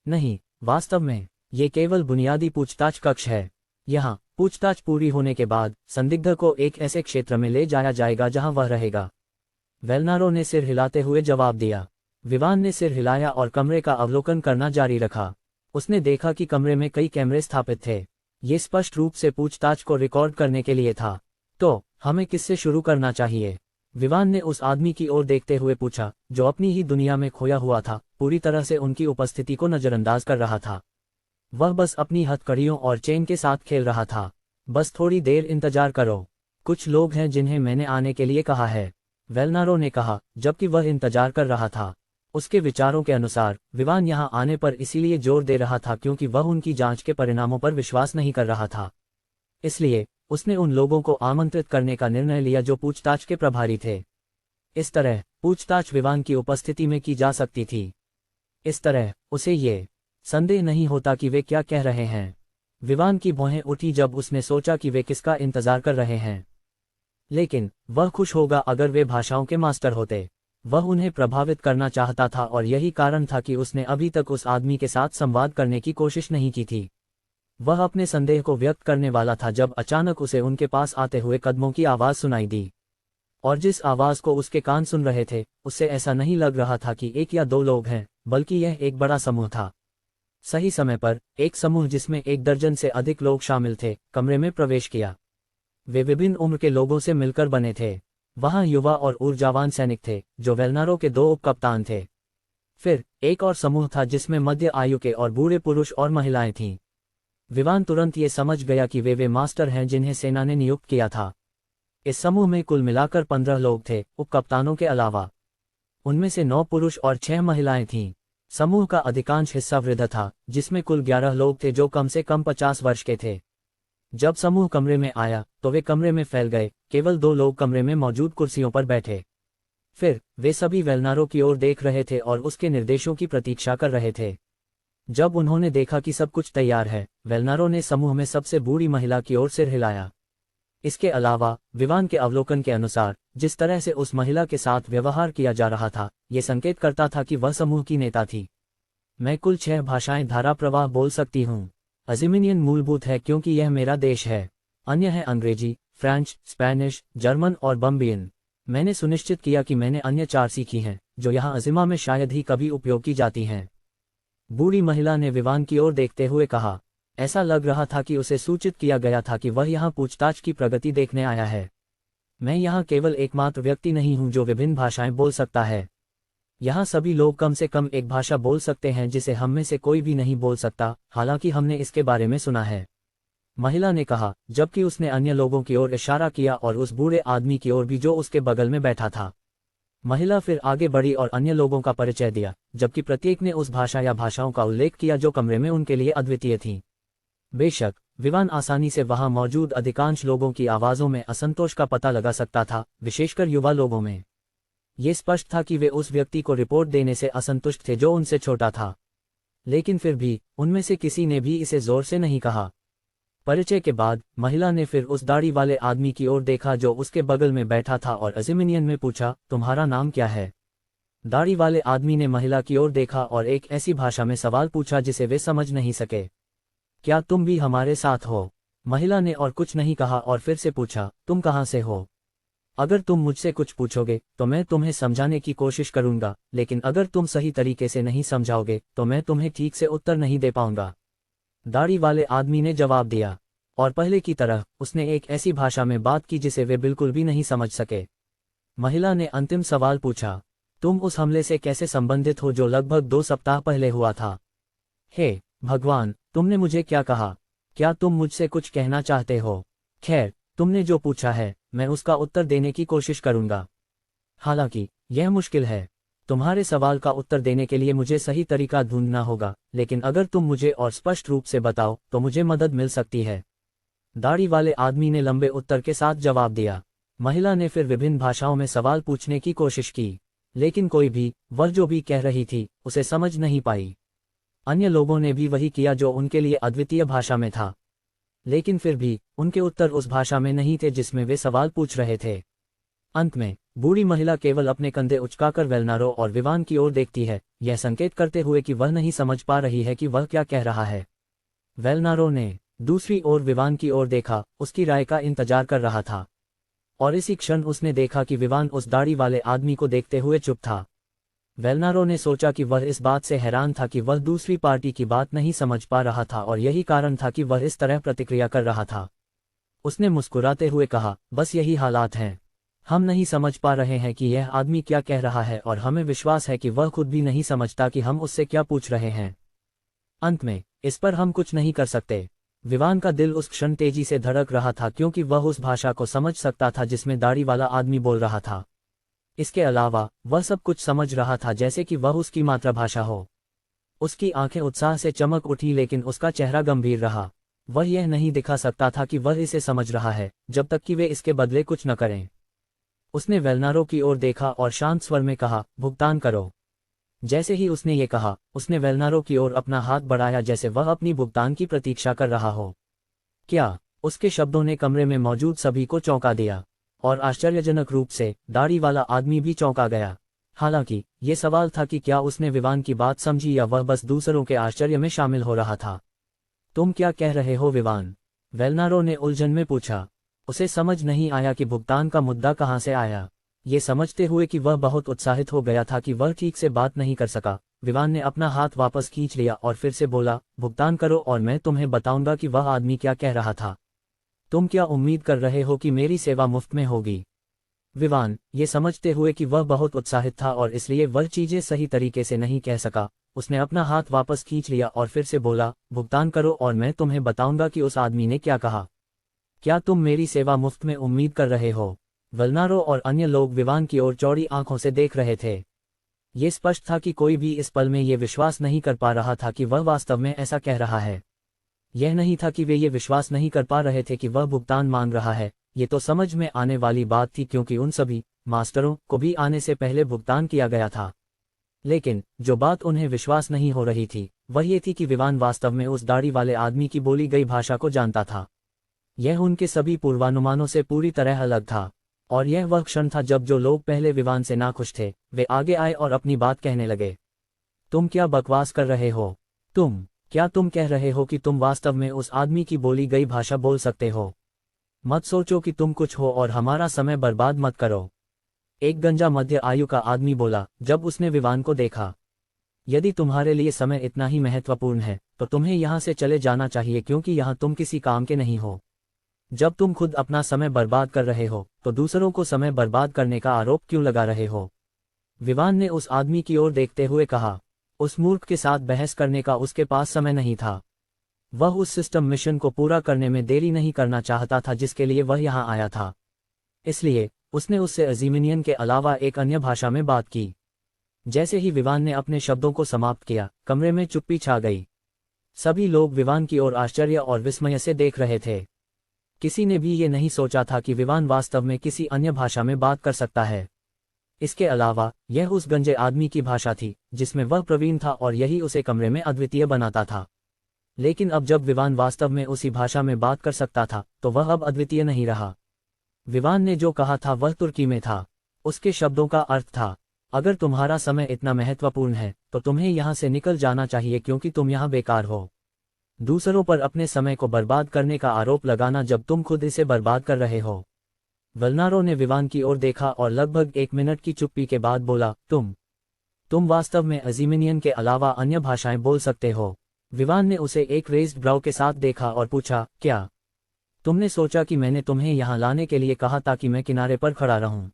नहीं, वास्तव में ये केवल बुनियादी पूछताछ कक्ष है। यहाँ पूछताछ पूरी होने के बाद संदिग्ध को एक ऐसे क्षेत्र में ले जाया जाएगा जहां वह रहेगा। वेलनारो ने सिर हिलाते हुए जवाब दिया। विवान ने सिर हिलाया और कमरे का अवलोकन करना जारी रखा। उसने देखा कि कमरे में कई कैमरे स्थापित थे। ये स्पष्ट रूप से पूछताछ को रिकॉर्ड करने के लिए था। तो हमें किससे शुरू करना चाहिए? विवान ने उस आदमी की ओर देखते हुए पूछा, जो अपनी ही दुनिया में खोया हुआ था, पूरी तरह से उनकी उपस्थिति को नजरअंदाज कर रहा था। वह बस अपनी हथकड़ियों और चेन के साथ खेल रहा था। बस थोड़ी देर इंतजार करो, कुछ लोग हैं जिन्हें मैंने आने के लिए कहा है, वेलनारो ने कहा, जबकि वह इंतजार कर रहा था। उसके विचारों के अनुसार विवान यहाँ आने पर इसीलिए जोर दे रहा था क्योंकि वह उनकी जांच के परिणामों पर विश्वास नहीं कर रहा था। इसलिए उसने उन लोगों को आमंत्रित करने का निर्णय लिया जो पूछताछ के प्रभारी थे। इस तरह पूछताछ विवान की उपस्थिति में की जा सकती थी। इस तरह उसे ये संदेह नहीं होता कि वे क्या कह रहे हैं। विवान की भौहें उठी जब उसने सोचा कि वे किसका इंतजार कर रहे हैं। लेकिन वह खुश होगा अगर वे भाषाओं के मास्टर होते। वह उन्हें प्रभावित करना चाहता था और यही कारण था कि उसने अभी तक उस आदमी के साथ संवाद करने की कोशिश नहीं की थी। वह अपने संदेह को व्यक्त करने वाला था जब अचानक उसे उनके पास आते हुए कदमों की आवाज़ सुनाई दी। और जिस आवाज़ को उसके कान सुन रहे थे, उससे ऐसा नहीं लग रहा था कि 1 या 2 लोग हैं, बल्कि यह एक बड़ा समूह था। सही समय पर एक समूह जिसमें 1 दर्जन से अधिक लोग शामिल थे, कमरे में प्रवेश किया। वे विभिन्न उम्र के लोगों से मिलकर बने थे। वहां युवा और ऊर्जावान सैनिक थे, जो वेलनारो के 2 उपकप्तान थे। फिर एक और समूह था जिसमें मध्य आयु के और बूढ़े पुरुष और महिलाएं थीं। विवान तुरंत ये समझ गया कि वे मास्टर हैं जिन्हें सेना ने नियुक्त किया था। इस समूह में कुल मिलाकर 15 लोग थे, उपकप्तानों के अलावा। उनमें से 9 पुरुष और 6 महिलाएं थीं। समूह का अधिकांश हिस्सा वृद्ध था, जिसमें कुल 11 लोग थे जो कम से कम 50 वर्ष के थे। जब समूह कमरे में आया तो वे कमरे में फैल गए। केवल 2 लोग कमरे में मौजूद कुर्सियों पर बैठे। फिर वे सभी वेलनारो की ओर देख रहे थे और उसके निर्देशों की प्रतीक्षा कर रहे थे। जब उन्होंने देखा कि सब कुछ तैयार है, वेलनारो ने समूह में सबसे बूढ़ी महिला की ओर सिर हिलाया। इसके अलावा विवान के अवलोकन के अनुसार जिस तरह से उस महिला के साथ व्यवहार किया जा रहा था, ये संकेत करता था कि वह समूह की नेता थी। मैं कुल 6 भाषाएं धारा प्रवाह बोल सकती हूँ। अज़ीमिनियन मूलभूत है क्योंकि यह मेरा देश है। अन्य है अंग्रेजी, फ्रेंच, स्पेनिश, जर्मन और बम्बियन। मैंने सुनिश्चित किया कि मैंने अन्य 4 सीखी हैं, जो यहाँ अज़िमा में शायद ही कभी उपयोग की जाती हैं। बूढ़ी महिला ने विवान की ओर देखते हुए कहा। ऐसा लग रहा था कि उसे सूचित किया गया था कि वह यहाँ पूछताछ की प्रगति देखने आया है। मैं यहाँ केवल एकमात्र व्यक्ति नहीं हूँ जो विभिन्न भाषाएं बोल सकता है। यहाँ सभी लोग कम से कम एक भाषा बोल सकते हैं जिसे हम में से कोई भी नहीं बोल सकता, हालांकि हमने इसके बारे में सुना है। महिला ने कहा, जबकि उसने अन्य लोगों की ओर इशारा किया और उस बूढ़े आदमी की ओर भी जो उसके बगल में बैठा था। महिला फिर आगे बढ़ी और अन्य लोगों का परिचय दिया, जबकि प्रत्येक ने उस भाषा या भाषाओं का उल्लेख किया जो कमरे में उनके लिए अद्वितीय थीं। बेशक विवान आसानी से वहां मौजूद अधिकांश लोगों की आवाज़ों में असंतोष का पता लगा सकता था, विशेषकर युवा लोगों में। ये स्पष्ट था कि वे उस व्यक्ति को रिपोर्ट देने से असंतुष्ट थे जो उनसे छोटा था। लेकिन फिर भी उनमें से किसी ने भी इसे जोर से नहीं कहा। परिचय के बाद महिला ने फिर उस दाढ़ी वाले आदमी की ओर देखा जो उसके बगल में बैठा था और अज़ीमिनियन में पूछा, तुम्हारा नाम क्या है? दाढ़ी वाले आदमी ने महिला की ओर देखा और एक ऐसी भाषा में सवाल पूछा जिसे वे समझ नहीं सके। क्या तुम भी हमारे साथ हो? महिला ने और कुछ नहीं कहा और फिर से पूछा, तुम कहाँ से हो? अगर तुम मुझसे कुछ पूछोगे तो मैं तुम्हें समझाने की कोशिश करूंगा, लेकिन अगर तुम सही तरीके से नहीं समझाओगे तो मैं तुम्हें ठीक से उत्तर नहीं दे पाऊंगा। दाढ़ी वाले आदमी ने जवाब दिया, और पहले की तरह उसने एक ऐसी भाषा में बात की जिसे वे बिल्कुल भी नहीं समझ सके। महिला ने अंतिम सवाल पूछा, तुम उस हमले से कैसे संबंधित हो जो लगभग 2 सप्ताह पहले हुआ था? हे भगवान, तुमने मुझे क्या कहा? क्या तुम मुझसे कुछ कहना चाहते हो? खैर, तुमने जो पूछा है मैं उसका उत्तर देने की कोशिश करूंगा। हालांकि यह मुश्किल है। तुम्हारे सवाल का उत्तर देने के लिए मुझे सही तरीका ढूंढना होगा, लेकिन अगर तुम मुझे और स्पष्ट रूप से बताओ तो मुझे मदद मिल सकती है। दाढ़ी वाले आदमी ने लंबे उत्तर के साथ जवाब दिया। महिला ने फिर विभिन्न भाषाओं में सवाल पूछने की कोशिश की, लेकिन कोई भी वह जो भी कह रही थी उसे समझ नहीं पाई। अन्य लोगों ने भी वही किया जो उनके लिए अद्वितीय भाषा में था, लेकिन फिर भी उनके उत्तर उस भाषा में नहीं थे जिसमें वे सवाल पूछ रहे थे। अंत में बूढ़ी महिला केवल अपने कंधे उचकाकर वेलनारो और विवान की ओर देखती है, यह संकेत करते हुए कि वह नहीं समझ पा रही है कि वह क्या कह रहा है। वेलनारो ने दूसरी ओर विवान की ओर देखा, उसकी राय का इंतजार कर रहा था, और इसी क्षण उसने देखा कि विवान उस दाढ़ी वाले आदमी को देखते हुए चुप था। वेलनारो ने सोचा कि वह इस बात से हैरान था कि वह दूसरी पार्टी की बात नहीं समझ पा रहा था और यही कारण था कि वह इस तरह प्रतिक्रिया कर रहा था। उसने मुस्कुराते हुए कहा, बस यही हालात हैं। हम नहीं समझ पा रहे हैं कि यह आदमी क्या कह रहा है और हमें विश्वास है कि वह खुद भी नहीं समझता कि हम उससे क्या पूछ रहे हैं। अंत में इस पर हम कुछ नहीं कर सकते। विवान का दिल उस क्षण तेजी से धड़क रहा था क्योंकि वह उस भाषा को समझ सकता था जिसमें दाढ़ी वाला आदमी बोल रहा था। इसके अलावा वह सब कुछ समझ रहा था जैसे कि वह उसकी मातृभाषा हो। उसकी आंखें उत्साह से चमक उठी, लेकिन उसका चेहरा गंभीर रहा। वह यह नहीं दिखा सकता था कि वह इसे समझ रहा है जब तक कि वे इसके बदले कुछ न करें। उसने वेलनारो की ओर देखा और शांत स्वर में कहा, भुगतान करो। जैसे ही उसने ये कहा, उसने वेलनारो की ओर अपना हाथ बढ़ाया जैसे वह अपनी भुगतान की प्रतीक्षा कर रहा हो। क्या? उसके शब्दों ने कमरे में मौजूद सभी को चौंका दिया, और आश्चर्यजनक रूप से दाढ़ी वाला आदमी भी चौंका गया। हालांकि ये सवाल था कि क्या उसने विवान की बात समझी या वह बस दूसरों के आश्चर्य में शामिल हो रहा था। तुम क्या कह रहे हो विवान? वेलनारो ने उलझन में पूछा। उसे समझ नहीं आया कि भुगतान का मुद्दा कहाँ से आया। ये समझते हुए कि वह बहुत उत्साहित हो गया था कि वह ठीक से बात नहीं कर सका, विवान ने अपना हाथ वापस खींच लिया और फिर से बोला, भुगतान करो और मैं तुम्हें बताऊंगा कि वह आदमी क्या कह रहा था। तुम क्या उम्मीद कर रहे हो कि मेरी सेवा मुफ्त में होगी? विवान, ये समझते हुए कि वह बहुत उत्साहित था और इसलिए वह चीजें सही तरीके से नहीं कह सका, उसने अपना हाथ वापस खींच लिया और फिर से बोला, भुगतान करो और मैं तुम्हें बताऊंगा कि उस आदमी ने क्या कहा। क्या तुम मेरी सेवा मुफ्त में उम्मीद कर रहे हो? वेलनारो और अन्य लोग विवान की ओर चौड़ी आंखों से देख रहे थे। ये स्पष्ट था कि कोई भी इस पल में ये विश्वास नहीं कर पा रहा था कि वह वास्तव में ऐसा कह रहा है। यह नहीं था कि वे ये विश्वास नहीं कर पा रहे थे कि वह भुगतान मांग रहा है, ये तो समझ में आने वाली बात थी क्योंकि उन सभी मास्टरों को भी आने से पहले भुगतान किया गया था। लेकिन जो बात उन्हें विश्वास नहीं हो रही थी वह ये थी कि विवान वास्तव में उस दाढ़ी वाले आदमी की बोली गई भाषा को जानता था। यह उनके सभी पूर्वानुमानों से पूरी तरह अलग था, और यह वह क्षण था जब जो लोग पहले विवान से नाखुश थे वे आगे आए और अपनी बात कहने लगे। तुम क्या बकवास कर रहे हो? क्या तुम कह रहे हो कि तुम वास्तव में उस आदमी की बोली गई भाषा बोल सकते हो? मत सोचो कि तुम कुछ हो और हमारा समय बर्बाद मत करो। एक गंजा मध्य आयु का आदमी बोला जब उसने विवान को देखा। यदि तुम्हारे लिए समय इतना ही महत्वपूर्ण है तो तुम्हें यहाँ से चले जाना चाहिए क्योंकि यहाँ तुम किसी काम के नहीं हो। जब तुम खुद अपना समय बर्बाद कर रहे हो तो दूसरों को समय बर्बाद करने का आरोप क्यों लगा रहे हो? विवान ने उस आदमी की ओर देखते हुए कहा। उस मूर्ख के साथ बहस करने का उसके पास समय नहीं था। वह उस सिस्टम मिशन को पूरा करने में देरी नहीं करना चाहता था जिसके लिए वह यहाँ आया था। इसलिए उसने उससे अजीमिनियन के अलावा एक अन्य भाषा में बात की। जैसे ही विवान ने अपने शब्दों को समाप्त किया, कमरे में चुप्पी छा गई। सभी लोग विवान की ओर आश्चर्य और विस्मय से देख रहे थे। किसी ने भी ये नहीं सोचा था कि विवान वास्तव में किसी अन्य भाषा में बात कर सकता है। इसके अलावा यह उस गंजे आदमी की भाषा थी जिसमें वह प्रवीण था और यही उसे कमरे में अद्वितीय बनाता था। लेकिन अब जब विवान वास्तव में उसी भाषा में बात कर सकता था तो वह अब अद्वितीय नहीं रहा। विवान ने जो कहा था वह तुर्की में था। उसके शब्दों का अर्थ था, अगर तुम्हारा समय इतना महत्वपूर्ण है तो तुम्हें यहाँ से निकल जाना चाहिए क्योंकि तुम यहाँ बेकार हो। दूसरों पर अपने समय को बर्बाद करने का आरोप लगाना जब तुम खुद इसे बर्बाद कर रहे हो। वेलनारो ने विवान की ओर देखा और लगभग 1 मिनट की चुप्पी के बाद बोला, तुम वास्तव में अजीमिनियन के अलावा अन्य भाषाएं बोल सकते हो? विवान ने उसे एक रेज्ड ब्राउ के साथ देखा और पूछा, क्या तुमने सोचा कि मैंने तुम्हें यहाँ लाने के लिए कहा ताकि मैं किनारे पर खड़ा रहूं?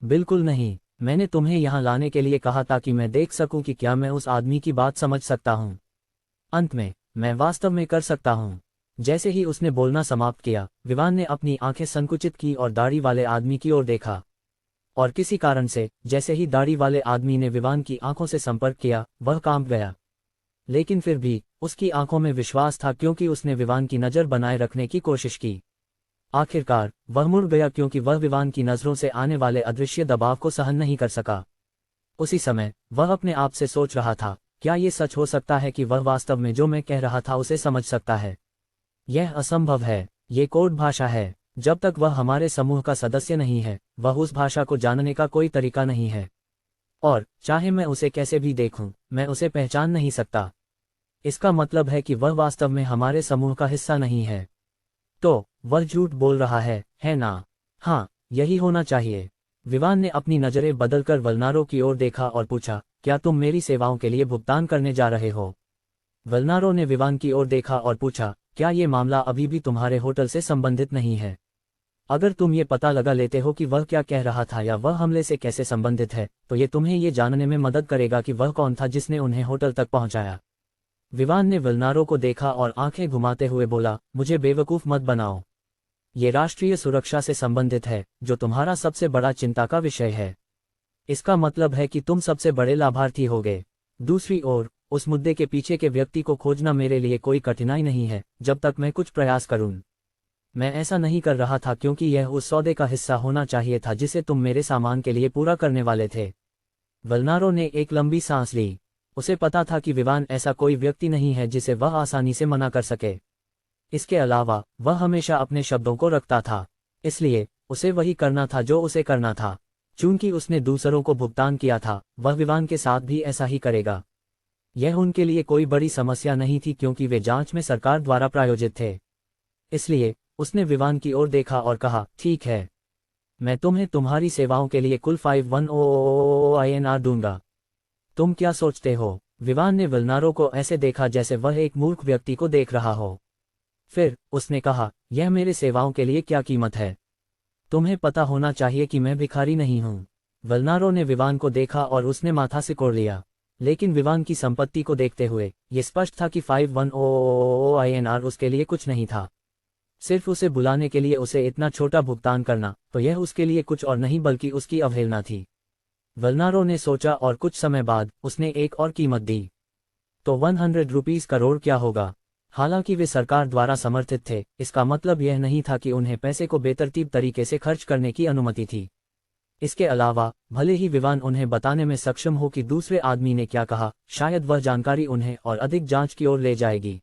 बिल्कुल नहीं, मैंने तुम्हें यहाँ लाने के लिए कहा ताकि मैं देख सकूं कि क्या मैं उस आदमी की बात समझ सकता हूँ। अंत में, मैं वास्तव में कर सकता हूँ। जैसे ही उसने बोलना समाप्त किया, विवान ने अपनी आंखें संकुचित की और दाढ़ी वाले आदमी की ओर देखा। और किसी कारण से, जैसे ही दाढ़ी वाले आदमी ने विवान की आंखों से संपर्क किया, वह कांप गया। लेकिन फिर भी, उसकी आंखों में विश्वास था क्योंकि उसने विवान की नज़र बनाए रखने की कोशिश की। आखिरकार, वह मुड़ गया क्योंकि वह विवान की नज़रों से आने वाले अदृश्य दबाव को सहन नहीं कर सका। उसी समय, वह अपने आप से सोच रहा था, क्या ये सच हो सकता है कि वह वास्तव में जो मैं कह रहा था उसे समझ सकता है? यह असंभव है, ये कोड भाषा है। जब तक वह हमारे समूह का सदस्य नहीं है, वह उस भाषा को जानने का कोई तरीका नहीं है। और, चाहे मैं उसे कैसे भी देखूं, मैं उसे पहचान नहीं सकता। इसका मतलब है कि वह वास्तव में हमारे समूह का हिस्सा नहीं है। तो, वह झूठ बोल रहा है ना? हाँ, यही होना चाहिए। विवान ने अपनी नज़रें बदलकर वल्नारो की ओर देखा और पूछा, क्या तुम मेरी सेवाओं के लिए भुगतान करने जा रहे हो? वल्नारो ने विवान की ओर देखा और पूछा, क्या ये मामला अभी भी तुम्हारे होटल से संबंधित नहीं है? अगर तुम ये पता लगा लेते हो कि वह क्या कह रहा था या वह हमले से कैसे संबंधित है, तो ये तुम्हें ये जानने में मदद करेगा कि वह कौन था जिसने उन्हें होटल तक पहुंचाया। विवान ने वल्नारो को देखा और आंखें घुमाते हुए बोला, मुझे बेवकूफ़ मत बनाओ। ये राष्ट्रीय सुरक्षा से संबंधित है, जो तुम्हारा सबसे बड़ा चिंता का विषय है। इसका मतलब है कि तुम सबसे बड़े लाभार्थी होगे। दूसरी ओर, उस मुद्दे के पीछे के व्यक्ति को खोजना मेरे लिए कोई कठिनाई नहीं है, जब तक मैं कुछ प्रयास करूं। मैं ऐसा नहीं कर रहा था क्योंकि यह उस सौदे का हिस्सा होना चाहिए था जिसे तुम मेरे सामान के लिए पूरा करने वाले थे। वल्नारो ने एक लंबी सांस ली। उसे पता था कि विवान ऐसा कोई व्यक्ति नहीं है जिसे वह आसानी से मना कर सके। इसके अलावा, वह हमेशा अपने शब्दों को रखता था। इसलिए, उसे वही करना था जो उसे करना था। चूंकि उसने दूसरों को भुगतान किया था, वह विवान के साथ भी ऐसा ही करेगा। यह उनके लिए कोई बड़ी समस्या नहीं थी क्योंकि वे जांच में सरकार द्वारा प्रायोजित थे। इसलिए, उसने विवान की ओर देखा और कहा, ठीक है। मैं तुम्हें तुम्हारी सेवाओं के लिए कुल 510 INR दूंगा। तुम क्या सोचते हो? विवान ने वल्नारो को ऐसे देखा जैसे वह एक मूर्ख व्यक्ति को देख रहा हो। फिर, उसने कहा, यह मेरे सेवाओं के लिए क्या कीमत है? तुम्हें पता होना चाहिए कि मैं भिखारी नहीं हूँ। वल्नारो ने विवान को देखा और उसने माथा सिकोड़ लिया। लेकिन विवान की संपत्ति को देखते हुए, ये स्पष्ट था कि 510 INR उसके लिए कुछ नहीं था। सिर्फ उसे बुलाने के लिए उसे इतना छोटा भुगतान करना, तो यह उसके लिए कुछ और नहीं बल्कि उसकी अवहेलना थी। वल्नारो ने सोचा और कुछ समय बाद, उसने एक और कीमत दी। तो 100 रुपीस करोड़ क्या होगा? हालांकि वे सरकार द्वारा समर्थित थे, इसका मतलब यह नहीं था कि उन्हें पैसे को बेतरतीब तरीके से खर्च करने की अनुमति थी। इसके अलावा, भले ही विवान उन्हें बताने में सक्षम हो कि दूसरे आदमी ने क्या कहा, शायद वह जानकारी उन्हें और अधिक जांच की ओर ले जाएगी।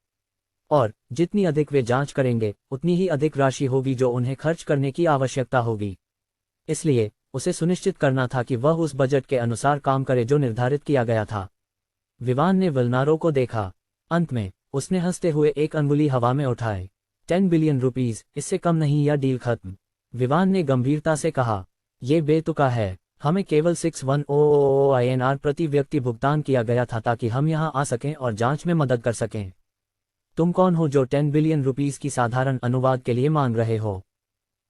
और, जितनी अधिक वे जांच करेंगे, उतनी ही अधिक राशि होगी जो उन्हें खर्च करने की आवश्यकता होगी। इसलिए, उसे सुनिश्चित करना था कि वह उस बजट के अनुसार काम करे जो निर्धारित किया गया था। विवान ने वल्नारो को देखा। अंत में, उसने हंसते हुए एक अंगुली हवा में उठाए। 10 बिलियन रुपीस, इससे कम नहीं या डील खत्म। विवान ने गंभीरता से कहा, ये बेतुका है। हमें केवल 610 INR प्रति व्यक्ति भुगतान किया गया था ताकि हम यहाँ आ सकें और जांच में मदद कर सकें। तुम कौन हो जो 10 बिलियन रुपीस की साधारण अनुवाद के लिए मांग रहे हो?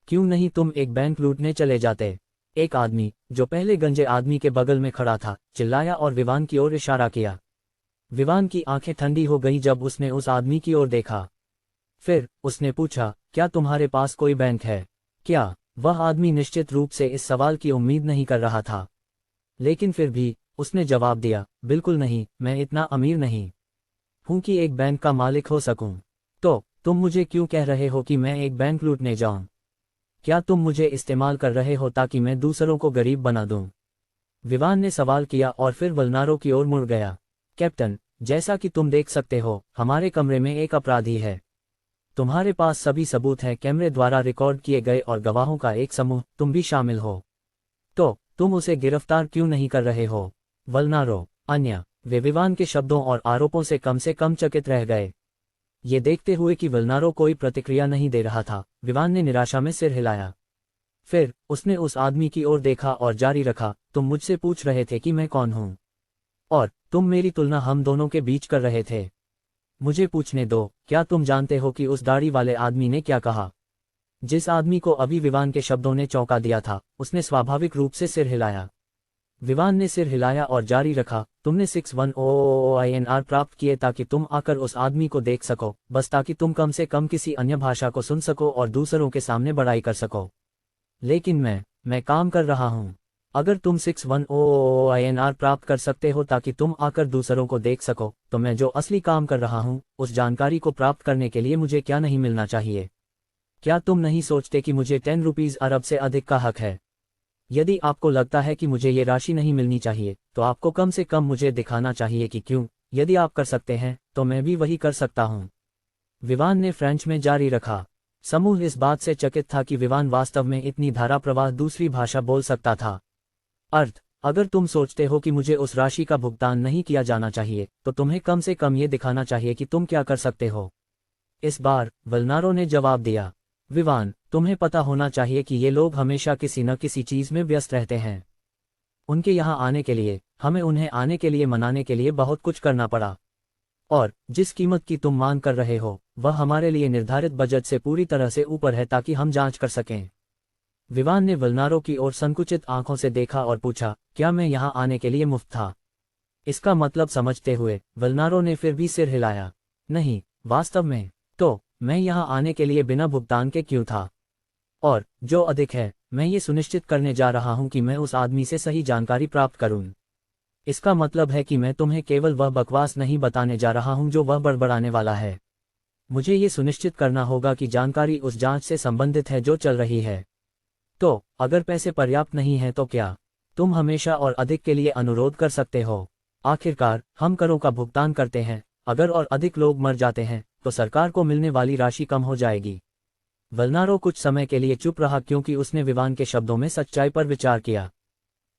क्यों नहीं तुम एक बैंक लूटने चले जाते? एक आदमी, जो पहले गंजे आदमी के बगल में खड़ा था, चिल्लाया और विवान की ओर इशारा किया। विवान की आंखें ठंडी हो गईं जब उसने उस आदमी की ओर देखा। फिर, उसने पूछा, क्या तुम्हारे पास कोई बैंक है? क्या? वह आदमी निश्चित रूप से इस सवाल की उम्मीद नहीं कर रहा था। लेकिन फिर भी, उसने जवाब दिया, बिल्कुल नहीं, मैं इतना अमीर नहीं हूं कि एक बैंक का मालिक हो सकूं। तो, तुम मुझे क्यों कह रहे हो कि मैं एक बैंक लूटने जाऊं? क्या तुम मुझे इस्तेमाल कर रहे हो ताकि मैं दूसरों को गरीब बना दूं? विवान ने सवाल किया और फिर वल्नारो की ओर मुड़ गया। कैप्टन, जैसा कि तुम देख सकते हो, हमारे कमरे में एक अपराधी है। तुम्हारे पास सभी सबूत हैं, कैमरे द्वारा रिकॉर्ड किए गए और गवाहों का एक समूह, तुम भी शामिल हो। तो, तुम उसे गिरफ्तार क्यों नहीं कर रहे हो? वल्नारो, अन्य, वे विवान के शब्दों और आरोपों से कम चकित रह गए। ये देखते हुए कि वल्नारो कोई प्रतिक्रिया नहीं दे रहा था, विवान ने निराशा में सिर हिलाया। फिर, उसने उस आदमी की ओर देखा और जारी रखा, तुम मुझसे पूछ रहे थे कि मैं कौन हूं? और, तुम मेरी तुलना हम दोनों के बीच कर रहे थे। मुझे पूछने दो, क्या तुम जानते हो कि उस दाढ़ी वाले आदमी ने क्या कहा? जिस आदमी को अभी विवान के शब्दों ने चौंका दिया था, उसने स्वाभाविक रूप से सिर हिलाया। विवान ने सिर हिलाया और जारी रखा, तुमने 6100 INR प्राप्त किए ताकि तुम आकर उस आदमी को देख सको, बस ताकि तुम कम से कम किसी अन्य भाषा को सुन सको और दूसरों के सामने बड़ाई कर सको। लेकिन मैं काम कर रहा हूँ। अगर तुम 6100 INR प्राप्त कर सकते हो ताकि तुम आकर दूसरों को देख सको, तो मैं जो असली काम कर रहा हूँ उस जानकारी को प्राप्त करने के लिए मुझे क्या नहीं मिलना चाहिए? क्या तुम नहीं सोचते कि मुझे 10 रुपीज़ अरब से अधिक का हक है? यदि आपको लगता है कि मुझे ये राशि नहीं मिलनी चाहिए, तो आपको कम से कम मुझे दिखाना चाहिए कि क्यों। यदि आप कर सकते हैं तो मैं भी वही कर सकता हूँ। विवान ने फ्रेंच में जारी रखा। समूह इस बात से चकित था कि विवान वास्तव में इतनी धारा प्रवाह दूसरी भाषा बोल सकता था। अर्थ, अगर तुम सोचते हो कि मुझे उस राशि का भुगतान नहीं किया जाना चाहिए, तो तुम्हें कम से कम ये दिखाना चाहिए कि तुम क्या कर सकते हो। इस बार वल्नारो ने जवाब दिया, विवान, तुम्हें पता होना चाहिए कि ये लोग हमेशा किसी न किसी चीज में व्यस्त रहते हैं। उनके यहाँ आने के लिए, हमें उन्हें आने के लिए मनाने के लिए बहुत कुछ करना पड़ा। और जिस कीमत की तुम मांग कर रहे हो, वह हमारे लिए निर्धारित बजट से पूरी तरह से ऊपर है ताकि हम जांच कर सकें। विवान ने वल्नारो की ओर संकुचित आंखों से देखा और पूछा, क्या मैं यहाँ आने के लिए मुफ्त था? इसका मतलब समझते हुए वल्नारो ने फिर भी सिर हिलाया। नहीं, वास्तव में तो मैं यहाँ आने के लिए बिना भुगतान के क्यों था? और जो अधिक है, मैं ये सुनिश्चित करने जा रहा हूँ कि मैं उस आदमी से सही जानकारी प्राप्त करूँ। इसका मतलब है कि मैं तुम्हें केवल वह बकवास नहीं बताने जा रहा हूँ जो वह बड़बड़ाने वाला है। मुझे ये सुनिश्चित करना होगा कि जानकारी उस जांच से संबंधित है जो चल रही है। तो अगर पैसे पर्याप्त नहीं हैं तो क्या तुम हमेशा और अधिक के लिए अनुरोध कर सकते हो? आखिरकार हम करों का भुगतान करते हैं। अगर और अधिक लोग मर जाते हैं तो सरकार को मिलने वाली राशि कम हो जाएगी। वल्नारो कुछ समय के लिए चुप रहा क्योंकि उसने विवान के शब्दों में सच्चाई पर विचार किया।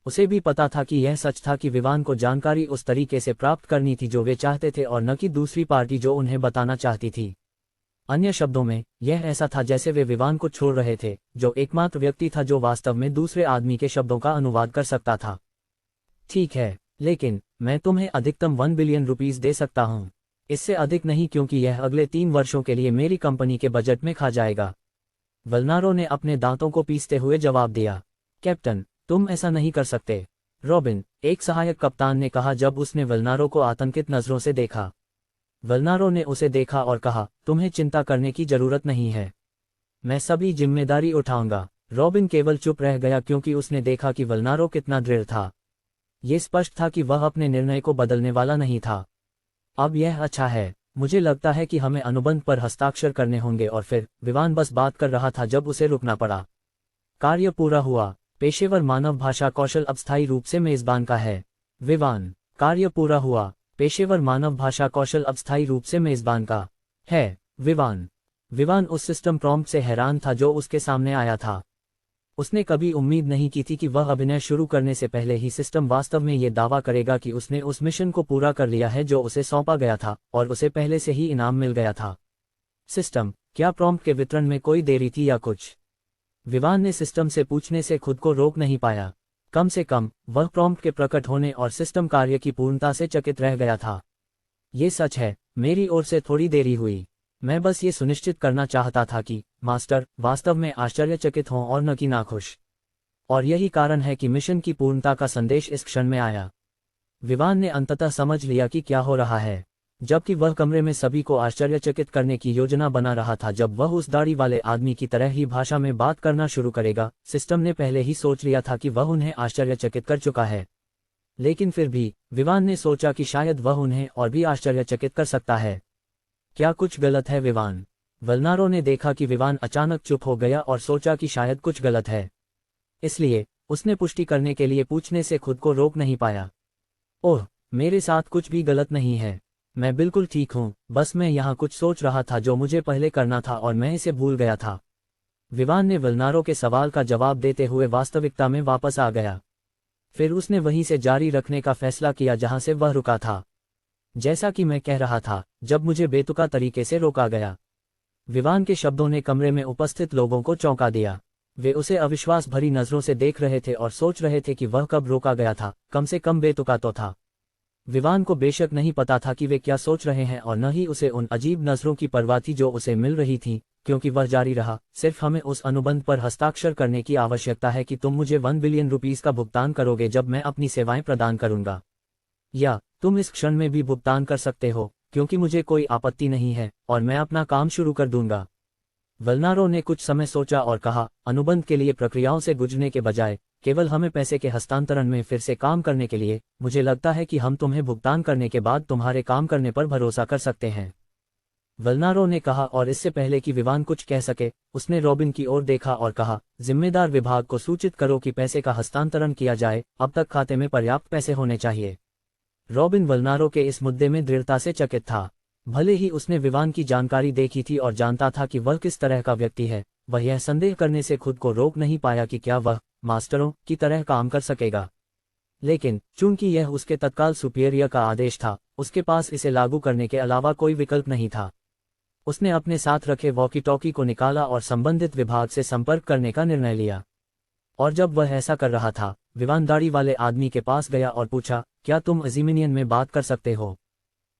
उसे भी पता था कि यह सच था कि विवान को जानकारी उस तरीके से प्राप्त करनी थी जो वे चाहते थे और न कि दूसरी पार्टी जो उन्हें बताना चाहती थी। अन्य शब्दों में, यह ऐसा था जैसे वे विवान को छोड़ रहे थे, जो एकमात्र व्यक्ति था जो वास्तव में दूसरे आदमी के शब्दों का अनुवाद कर सकता था। ठीक है, लेकिन मैं तुम्हें अधिकतम 1 बिलियन रुपीस दे सकता हूँ। इससे अधिक नहीं, क्योंकि यह अगले 3 वर्षों के लिए मेरी कंपनी के बजट में खा जाएगा। वल्नारो ने अपने दांतों को पीसते हुए जवाब दिया, कैप्टन, तुम ऐसा नहीं कर सकते। रॉबिन, एक सहायक कप्तान ने कहा जब उसने वल्नारो को आतंकित नजरों से देखा। वल्नारो ने उसे देखा और कहा, तुम्हें चिंता करने की जरूरत नहीं है, मैं सभी जिम्मेदारी उठाऊंगा। रॉबिन केवल चुप रह गया क्योंकि उसने देखा कि वल्नारो कितना दृढ़ था। ये स्पष्ट था कि वह अपने निर्णय को बदलने वाला नहीं था। अब यह अच्छा है, मुझे लगता है कि हमें अनुबंध पर हस्ताक्षर करने होंगे। और फिर विवान बस बात कर रहा था जब उसे रुकना पड़ा। कार्य पूरा हुआ। पेशेवर मानव भाषा कौशल अब स्थायी रूप से मेजबान का है। विवान, कार्य पूरा हुआ। पेशेवर मानव भाषा कौशल अब स्थायी रूप से मेजबान का है। विवान उस सिस्टम प्रॉम्प्ट से हैरान था जो उसके सामने आया था। उसने कभी उम्मीद नहीं की थी कि वह अभिनय शुरू करने से पहले ही सिस्टम वास्तव में ये दावा करेगा कि उसने उस मिशन को पूरा कर लिया है जो उसे सौंपा गया था और उसे पहले से ही इनाम मिल गया था। सिस्टम, क्या प्रॉम्प्ट के वितरण में कोई देरी थी या कुछ? विवान ने सिस्टम से पूछने से खुद को रोक नहीं पाया। कम से कम वह प्रॉम्प्ट के प्रकट होने और सिस्टम कार्य की पूर्णता से चकित रह गया था। ये सच है, मेरी ओर से थोड़ी देरी हुई। मैं बस ये सुनिश्चित करना चाहता था कि मास्टर वास्तव में आश्चर्यचकित हों और न कि नाखुश। और यही कारण है कि मिशन की पूर्णता का संदेश इस क्षण में आया। विवान ने अंततः समझ लिया कि क्या हो रहा है। जबकि वह कमरे में सभी को आश्चर्यचकित करने की योजना बना रहा था जब वह उस दाढ़ी वाले आदमी की तरह ही भाषा में बात करना शुरू करेगा, सिस्टम ने पहले ही सोच लिया था कि वह उन्हें आश्चर्यचकित कर चुका है। लेकिन फिर भी विवान ने सोचा कि शायद वह उन्हें और भी आश्चर्यचकित कर सकता है। क्या कुछ गलत है विवान? वल्नारो ने देखा कि विवान अचानक चुप हो गया और सोचा कि शायद कुछ गलत है। इसलिए उसने पुष्टि करने के लिए पूछने से खुद को रोक नहीं पाया। ओह, मेरे साथ कुछ भी गलत नहीं है, मैं बिल्कुल ठीक हूँ, बस मैं यहाँ कुछ सोच रहा था जो मुझे पहले करना था और मैं इसे भूल गया था। विवान ने वल्नारो के सवाल का जवाब देते हुए वास्तविकता में वापस आ गया। फिर उसने वहीं से जारी रखने का फैसला किया जहां से वह रुका था। जैसा कि मैं कह रहा था, जब मुझे बेतुका तरीके से रोका गया। विवान के शब्दों ने कमरे में उपस्थित लोगों को चौंका दिया। वे उसे अविश्वास भरी नजरों से देख रहे थे और सोच रहे थे कि वह कब रोका गया था, कम से कम बेतुका तो था। विवान को बेशक नहीं पता था कि वे क्या सोच रहे हैं और न ही उसे उन अजीब नजरों की परवाह थी जो उसे मिल रही थी, क्योंकि वह जारी रहा, सिर्फ हमें उस अनुबंध पर हस्ताक्षर करने की आवश्यकता है कि तुम मुझे 1 बिलियन रुपीस का भुगतान करोगे जब मैं अपनी सेवाएं प्रदान करूंगा। या तुम इस क्षण में भी भुगतान कर सकते हो, क्योंकि मुझे कोई आपत्ति नहीं है और मैं अपना काम शुरू कर दूंगा। वल्नारो ने कुछ समय सोचा और कहा, अनुबंध के लिए प्रक्रियाओं से गुजरने के बजाय केवल हमें पैसे के हस्तांतरण में फिर से काम करने के लिए, मुझे लगता है कि हम तुम्हें भुगतान करने के बाद तुम्हारे काम करने पर भरोसा कर सकते हैं। वल्नारो ने कहा, और इससे पहले कि विवान कुछ कह सके, उसने रॉबिन की ओर देखा और कहा, जिम्मेदार विभाग को सूचित करो कि पैसे का हस्तांतरण किया जाए, अब तक खाते में पर्याप्त पैसे होने चाहिए। रॉबिन वल्नारो के इस मुद्दे में दृढ़ता से चकित था। भले ही उसने विवान की जानकारी देखी थी और जानता था कि वह किस तरह का व्यक्ति है, वह यह संदेह करने से खुद को रोक नहीं पाया कि क्या वह मास्टरों की तरह काम कर सकेगा। लेकिन चूंकि यह उसके तत्काल सुपीरियर का आदेश था, उसके पास इसे लागू करने के अलावा कोई विकल्प नहीं था। उसने अपने साथ रखे वॉकी टॉकी को निकाला और संबंधित विभाग से संपर्क करने का निर्णय लिया। और जब वह ऐसा कर रहा था, विवान दाढ़ी वाले आदमी के पास गया और पूछा, क्या तुम अजीमिनियन में बात कर सकते हो?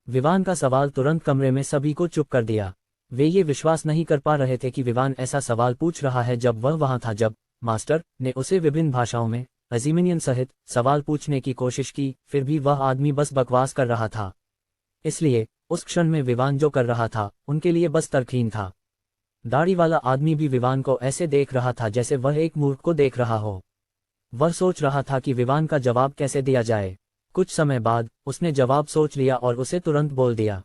विवान का सवाल तुरंत कमरे में सभी को चुप कर दिया। वे ये विश्वास नहीं कर पा रहे थे कि विवान ऐसा सवाल पूछ रहा है जब वह वहां था जब मास्टर ने उसे विभिन्न भाषाओं में अजीमिनियन सहित सवाल पूछने की कोशिश की, फिर भी वह आदमी बस बकवास कर रहा था। इसलिए उस क्षण में विवान जो कर रहा था उनके लिए बस तरकीन था। दाढ़ी वाला आदमी भी विवान को ऐसे देख रहा था जैसे वह एक मूर्ख को देख रहा हो। वह सोच रहा था कि विवान का जवाब कैसे दिया जाए। कुछ समय बाद उसने जवाब सोच लिया और उसे तुरंत बोल दिया,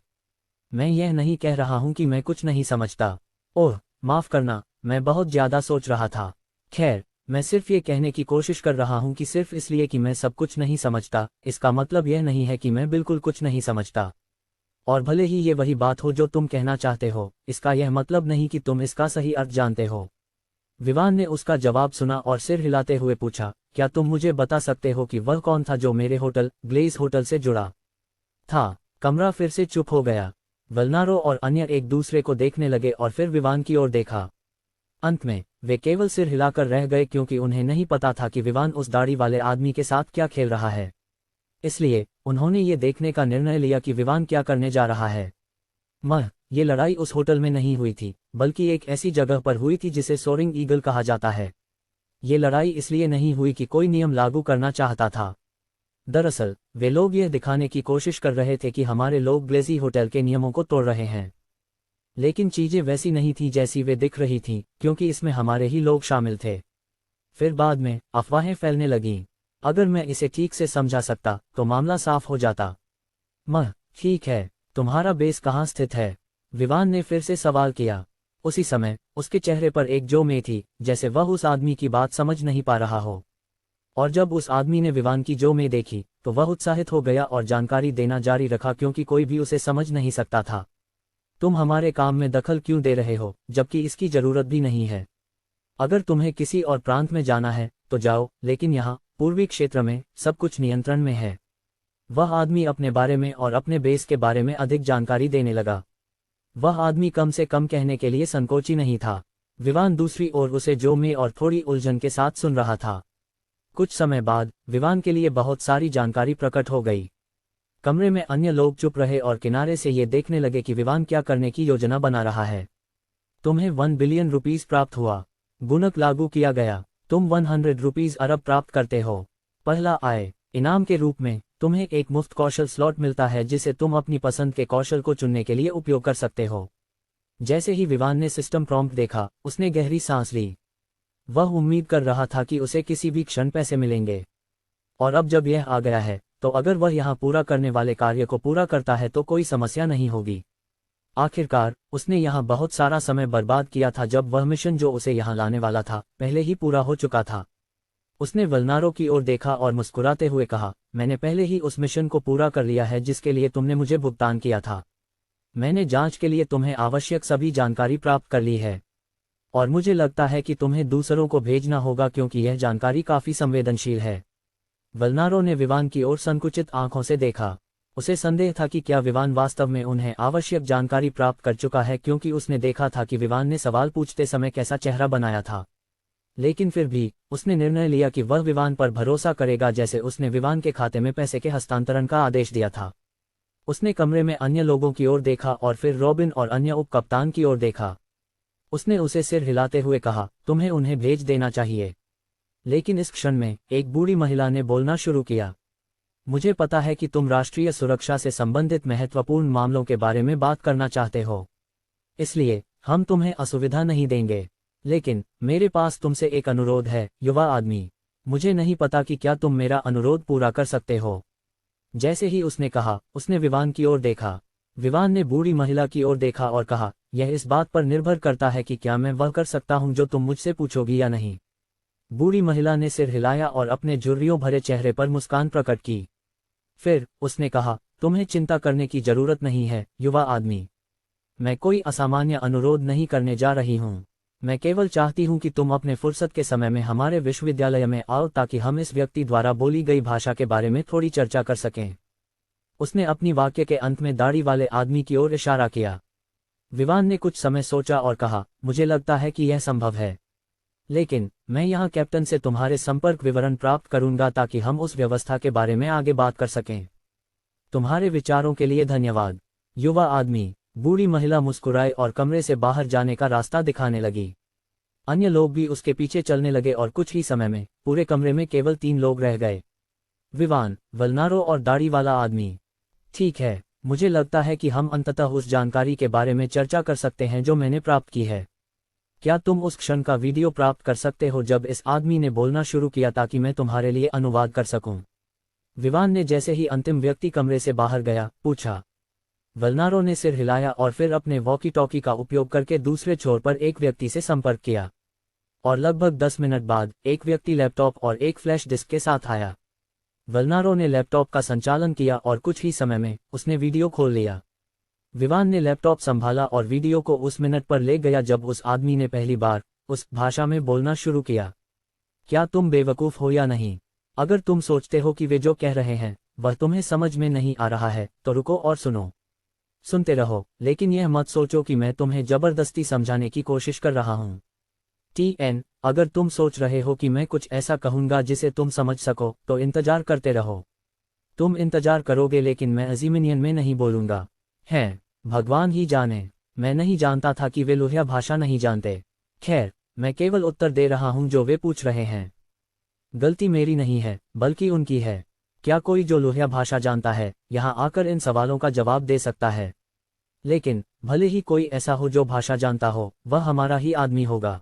मैं यह नहीं कह रहा हूं कि मैं कुछ नहीं समझता। ओह माफ करना, मैं बहुत ज्यादा सोच रहा था। खैर, मैं सिर्फ ये कहने की कोशिश कर रहा हूं कि सिर्फ इसलिए कि मैं सब कुछ नहीं समझता, इसका मतलब यह नहीं है कि मैं बिल्कुल कुछ नहीं समझता। और भले ही ये वही बात हो जो तुम कहना चाहते हो, इसका यह मतलब नहीं कि तुम इसका सही अर्थ जानते हो। विवान ने उसका जवाब सुना और सिर हिलाते हुए पूछा, क्या तुम मुझे बता सकते हो कि वह कौन था जो मेरे होटल ग्लेज होटल से जुड़ा था? कमरा फिर से चुप हो गया। वल्नारो और अन्य एक दूसरे को देखने लगे और फिर विवान की ओर देखा। अंत में वे केवल सिर हिलाकर रह गए, क्योंकि उन्हें नहीं पता था कि विवान उस दाढ़ी वाले आदमी के साथ क्या खेल रहा है। इसलिए उन्होंने ये देखने का निर्णय लिया कि विवान क्या करने जा रहा है। ये लड़ाई उस होटल में नहीं हुई थी, बल्कि एक ऐसी जगह पर हुई थी जिसे सोरिंग ईगल कहा जाता है। ये लड़ाई इसलिए नहीं हुई कि कोई नियम लागू करना चाहता था। दरअसल वे लोग यह दिखाने की कोशिश कर रहे थे कि हमारे लोग ग्लेजी होटल के नियमों को तोड़ रहे हैं। लेकिन चीजें वैसी नहीं थी जैसी वे दिख रही थीं, क्योंकि इसमें हमारे ही लोग शामिल थे। फिर बाद में अफवाहें फैलने लगीं। अगर मैं इसे ठीक से समझा सकता तो मामला साफ हो जाता। ठीक है, तुम्हारा बेस कहाँ स्थित है? विवान ने फिर से सवाल किया। उसी समय उसके चेहरे पर एक जोमें थी, जैसे वह उस आदमी की बात समझ नहीं पा रहा हो। और जब उस आदमी ने विवान की जोमें देखी तो वह उत्साहित हो गया और जानकारी देना जारी रखा, क्योंकि कोई भी उसे समझ नहीं सकता था। तुम हमारे काम में दखल क्यों दे रहे हो, जबकि इसकी जरूरत भी नहीं है? अगर तुम्हें किसी और प्रांत में जाना है तो जाओ, लेकिन यहाँ पूर्वी क्षेत्र में सब कुछ नियंत्रण में है। वह आदमी अपने बारे में और अपने बेस के बारे में अधिक जानकारी देने लगा। वह आदमी कम से कम कहने के लिए संकोची नहीं था। विवान दूसरी ओर उसे जोमें और थोड़ी उलझन के साथ सुन रहा था। कुछ समय बाद विवान के लिए बहुत सारी जानकारी प्रकट हो गई। कमरे में अन्य लोग चुप रहे और किनारे से ये देखने लगे कि विवान क्या करने की योजना बना रहा है। तुम्हें 1 बिलियन रुपीस प्राप्त हुआ। गुणक लागू किया गया। तुम 100 रुपीस अरब प्राप्त करते हो। पहला आय इनाम के रूप में तुम्हें एक मुफ्त कौशल स्लॉट मिलता है, जिसे तुम अपनी पसंद के कौशल को चुनने के लिए उपयोग कर सकते हो। जैसे ही विवान ने सिस्टम प्रॉम्प्ट देखा, उसने गहरी सांस ली। वह उम्मीद कर रहा था कि उसे किसी भी क्षण पैसे मिलेंगे। और अब जब यह आ गया है, तो अगर वह यहाँ पूरा करने वाले कार्य को पूरा करता है तो कोई समस्या नहीं होगी। आखिरकार उसने यहाँ बहुत सारा समय बर्बाद किया था, जब वह मिशन जो उसे यहाँ लाने वाला था पहले ही पूरा हो चुका था। उसने वल्नारो की ओर देखा और मुस्कुराते हुए कहा, मैंने पहले ही उस मिशन को पूरा कर लिया है जिसके लिए तुमने मुझे भुगतान किया था। मैंने जांच के लिए तुम्हें आवश्यक सभी जानकारी प्राप्त कर ली है, और मुझे लगता है कि तुम्हें दूसरों को भेजना होगा, क्योंकि यह जानकारी काफी संवेदनशील है। वल्नारो ने विवान की ओर संकुचित आंखों से देखा। उसे संदेह था कि क्या विवान वास्तव में उन्हें आवश्यक जानकारी प्राप्त कर चुका है, क्योंकि उसने देखा था कि विवान ने सवाल पूछते समय कैसा चेहरा बनाया था। लेकिन फिर भी उसने निर्णय लिया कि वह विवान पर भरोसा करेगा, जैसे उसने विवान के खाते में पैसे के हस्तांतरण का आदेश दिया था। उसने कमरे में अन्य लोगों की ओर देखा और फिर रॉबिन और अन्य उपकप्तान की ओर देखा। उसने उसे सिर हिलाते हुए कहा, तुम्हें उन्हें भेज देना चाहिए। लेकिन इस क्षण में एक बूढ़ी महिला ने बोलना शुरू किया। मुझे पता है कि तुम राष्ट्रीय सुरक्षा से संबंधित महत्वपूर्ण मामलों के बारे में बात करना चाहते हो, इसलिए हम तुम्हें असुविधा नहीं देंगे। लेकिन मेरे पास तुमसे एक अनुरोध है, युवा आदमी। मुझे नहीं पता कि क्या तुम मेरा अनुरोध पूरा कर सकते हो। जैसे ही उसने कहा, उसने विवान की ओर देखा। विवान ने बूढ़ी महिला की ओर देखा और कहा, यह इस बात पर निर्भर करता है कि क्या मैं वह कर सकता हूं जो तुम मुझसे पूछोगी या नहीं। बूढ़ी महिला ने सिर हिलाया और अपने झुर्रियों भरे चेहरे पर मुस्कान प्रकट की। फिर उसने कहा, तुम्हें चिंता करने की जरूरत नहीं है, युवा आदमी। मैं कोई असामान्य अनुरोध नहीं करने जा रही हूँ। मैं केवल चाहती हूँ कि तुम अपने फुर्सत के समय में हमारे विश्वविद्यालय में आओ ताकि हम इस व्यक्ति द्वारा बोली गई भाषा के बारे में थोड़ी चर्चा कर सकें। उसने अपनी वाक्य के अंत में दाढ़ी वाले आदमी की ओर इशारा किया। विवान ने कुछ समय सोचा और कहा, मुझे लगता है कि यह संभव है, लेकिन मैं यहाँ कैप्टन से तुम्हारे संपर्क विवरण प्राप्त करूंगा ताकि हम उस व्यवस्था के बारे में आगे बात कर सकें। तुम्हारे विचारों के लिए धन्यवाद, युवा आदमी। बूढ़ी महिला मुस्कुराई और कमरे से बाहर जाने का रास्ता दिखाने लगी। अन्य लोग भी उसके पीछे चलने लगे और कुछ ही समय में पूरे कमरे में केवल 3 लोग रह गए, विवान, वल्नारो और दाढ़ी वाला आदमी। ठीक है, मुझे लगता है कि हम अंततः उस जानकारी के बारे में चर्चा कर सकते हैं जो मैंने प्राप्त की है। क्या तुम उस क्षण का वीडियो प्राप्त कर सकते हो जब इस आदमी ने बोलना शुरू किया ताकि मैं तुम्हारे लिए अनुवाद कर सकूं? विवान ने जैसे ही अंतिम व्यक्ति कमरे से बाहर गया, पूछा। वल्नारो ने सिर हिलाया और फिर अपने वॉकी टॉकी का उपयोग करके दूसरे छोर पर एक व्यक्ति से संपर्क किया, और लगभग 10 मिनट बाद एक व्यक्ति लैपटॉप और एक फ्लैश डिस्क के साथ आया। वल्नारो ने लैपटॉप का संचालन किया और कुछ ही समय में उसने वीडियो खोल लिया। विवान ने लैपटॉप संभाला और वीडियो को उस मिनट पर ले गया जब उस आदमी ने पहली बार उस भाषा में बोलना शुरू किया। क्या तुम बेवकूफ़ हो या नहीं? अगर तुम सोचते हो कि वे जो कह रहे हैं वह तुम्हें समझ में नहीं आ रहा है तो रुको और सुनो। सुनते रहो, लेकिन यह मत सोचो कि मैं तुम्हें जबरदस्ती समझाने की कोशिश कर रहा हूँ। TN, अगर तुम सोच रहे हो कि मैं कुछ ऐसा कहूंगा जिसे तुम समझ सको तो इंतजार करते रहो। तुम इंतजार करोगे लेकिन मैं अजीमिनियन में नहीं बोलूंगा। है, भगवान ही जाने, मैं नहीं जानता था कि वे लुहिया भाषा नहीं जानते। खैर, मैं केवल उत्तर दे रहा हूं जो वे पूछ रहे हैं। गलती मेरी नहीं है बल्कि उनकी है। क्या कोई जो लुहिया भाषा जानता है यहां आकर इन सवालों का जवाब दे सकता है? लेकिन भले ही कोई ऐसा हो जो भाषा जानता हो, वह हमारा ही आदमी होगा।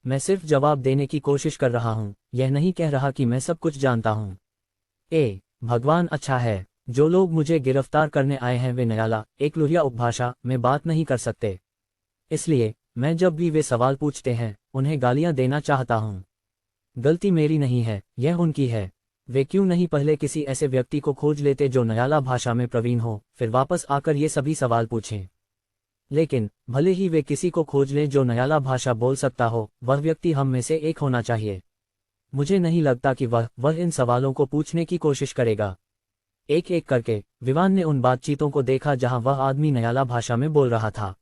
मैं सिर्फ जवाब देने की कोशिश कर रहा हूं, यह नहीं कह रहा कि मैं सब कुछ जानता हूं। भगवान अच्छा है, जो लोग मुझे गिरफ्तार करने आए हैं वे नयाला, एक लुहिया उपभाषा में बात नहीं कर सकते। इसलिए मैं जब भी वे सवाल पूछते हैं उन्हें गालियां देना चाहता हूं। गलती मेरी नहीं है, यह उनकी है। वे क्यों नहीं पहले किसी ऐसे व्यक्ति को खोज लेते जो नयाला भाषा में प्रवीण हो, फिर वापस आकर ये सभी सवाल पूछें। लेकिन भले ही वे किसी को खोज लें जो नयाला भाषा बोल सकता हो, वह व्यक्ति हम में से एक होना चाहिए। मुझे नहीं लगता कि वह इन सवालों को पूछने की कोशिश करेगा। एक एक करके विवान ने उन बातचीतों को देखा जहां वह आदमी नयाला भाषा में बोल रहा था।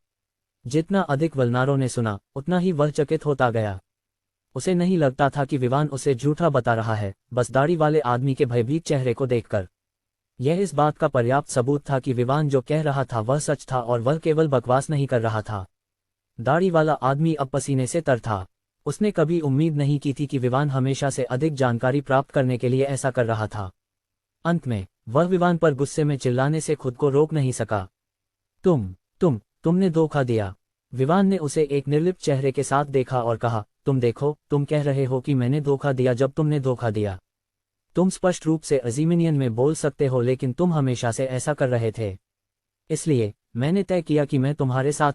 जितना अधिक वल्नारो ने सुना उतना ही वह चकित होता गया। उसे नहीं लगता था कि विवान उसे झूठा बता रहा है, बस दाढ़ी वाले आदमी के भयभीत चेहरे को देखकर। यह इस बात का पर्याप्त सबूत था कि विवान जो कह रहा था वह सच था और वह केवल बकवास नहीं कर रहा था। दाढ़ी वाला आदमी अब पसीने से तर था। उसने कभी उम्मीद नहीं की थी कि विवान हमेशा से अधिक जानकारी प्राप्त करने के लिए ऐसा कर रहा था। अंत में वह विवान पर गुस्से में चिल्लाने से खुद को रोक नहीं सका। तुमने धोखा दिया। विवान ने उसे एक निर्लिप्त चेहरे के साथ देखा और कहा, तुम देखो, तुम कह रहे हो कि मैंने धोखा दिया जब तुमने धोखा दिया। तुम स्पष्ट रूप से अजीमिनियन में बोल सकते हो लेकिन तुम हमेशा से ऐसा कर रहे थे। इसलिए मैंने तय किया कि मैं तुम्हारे साथ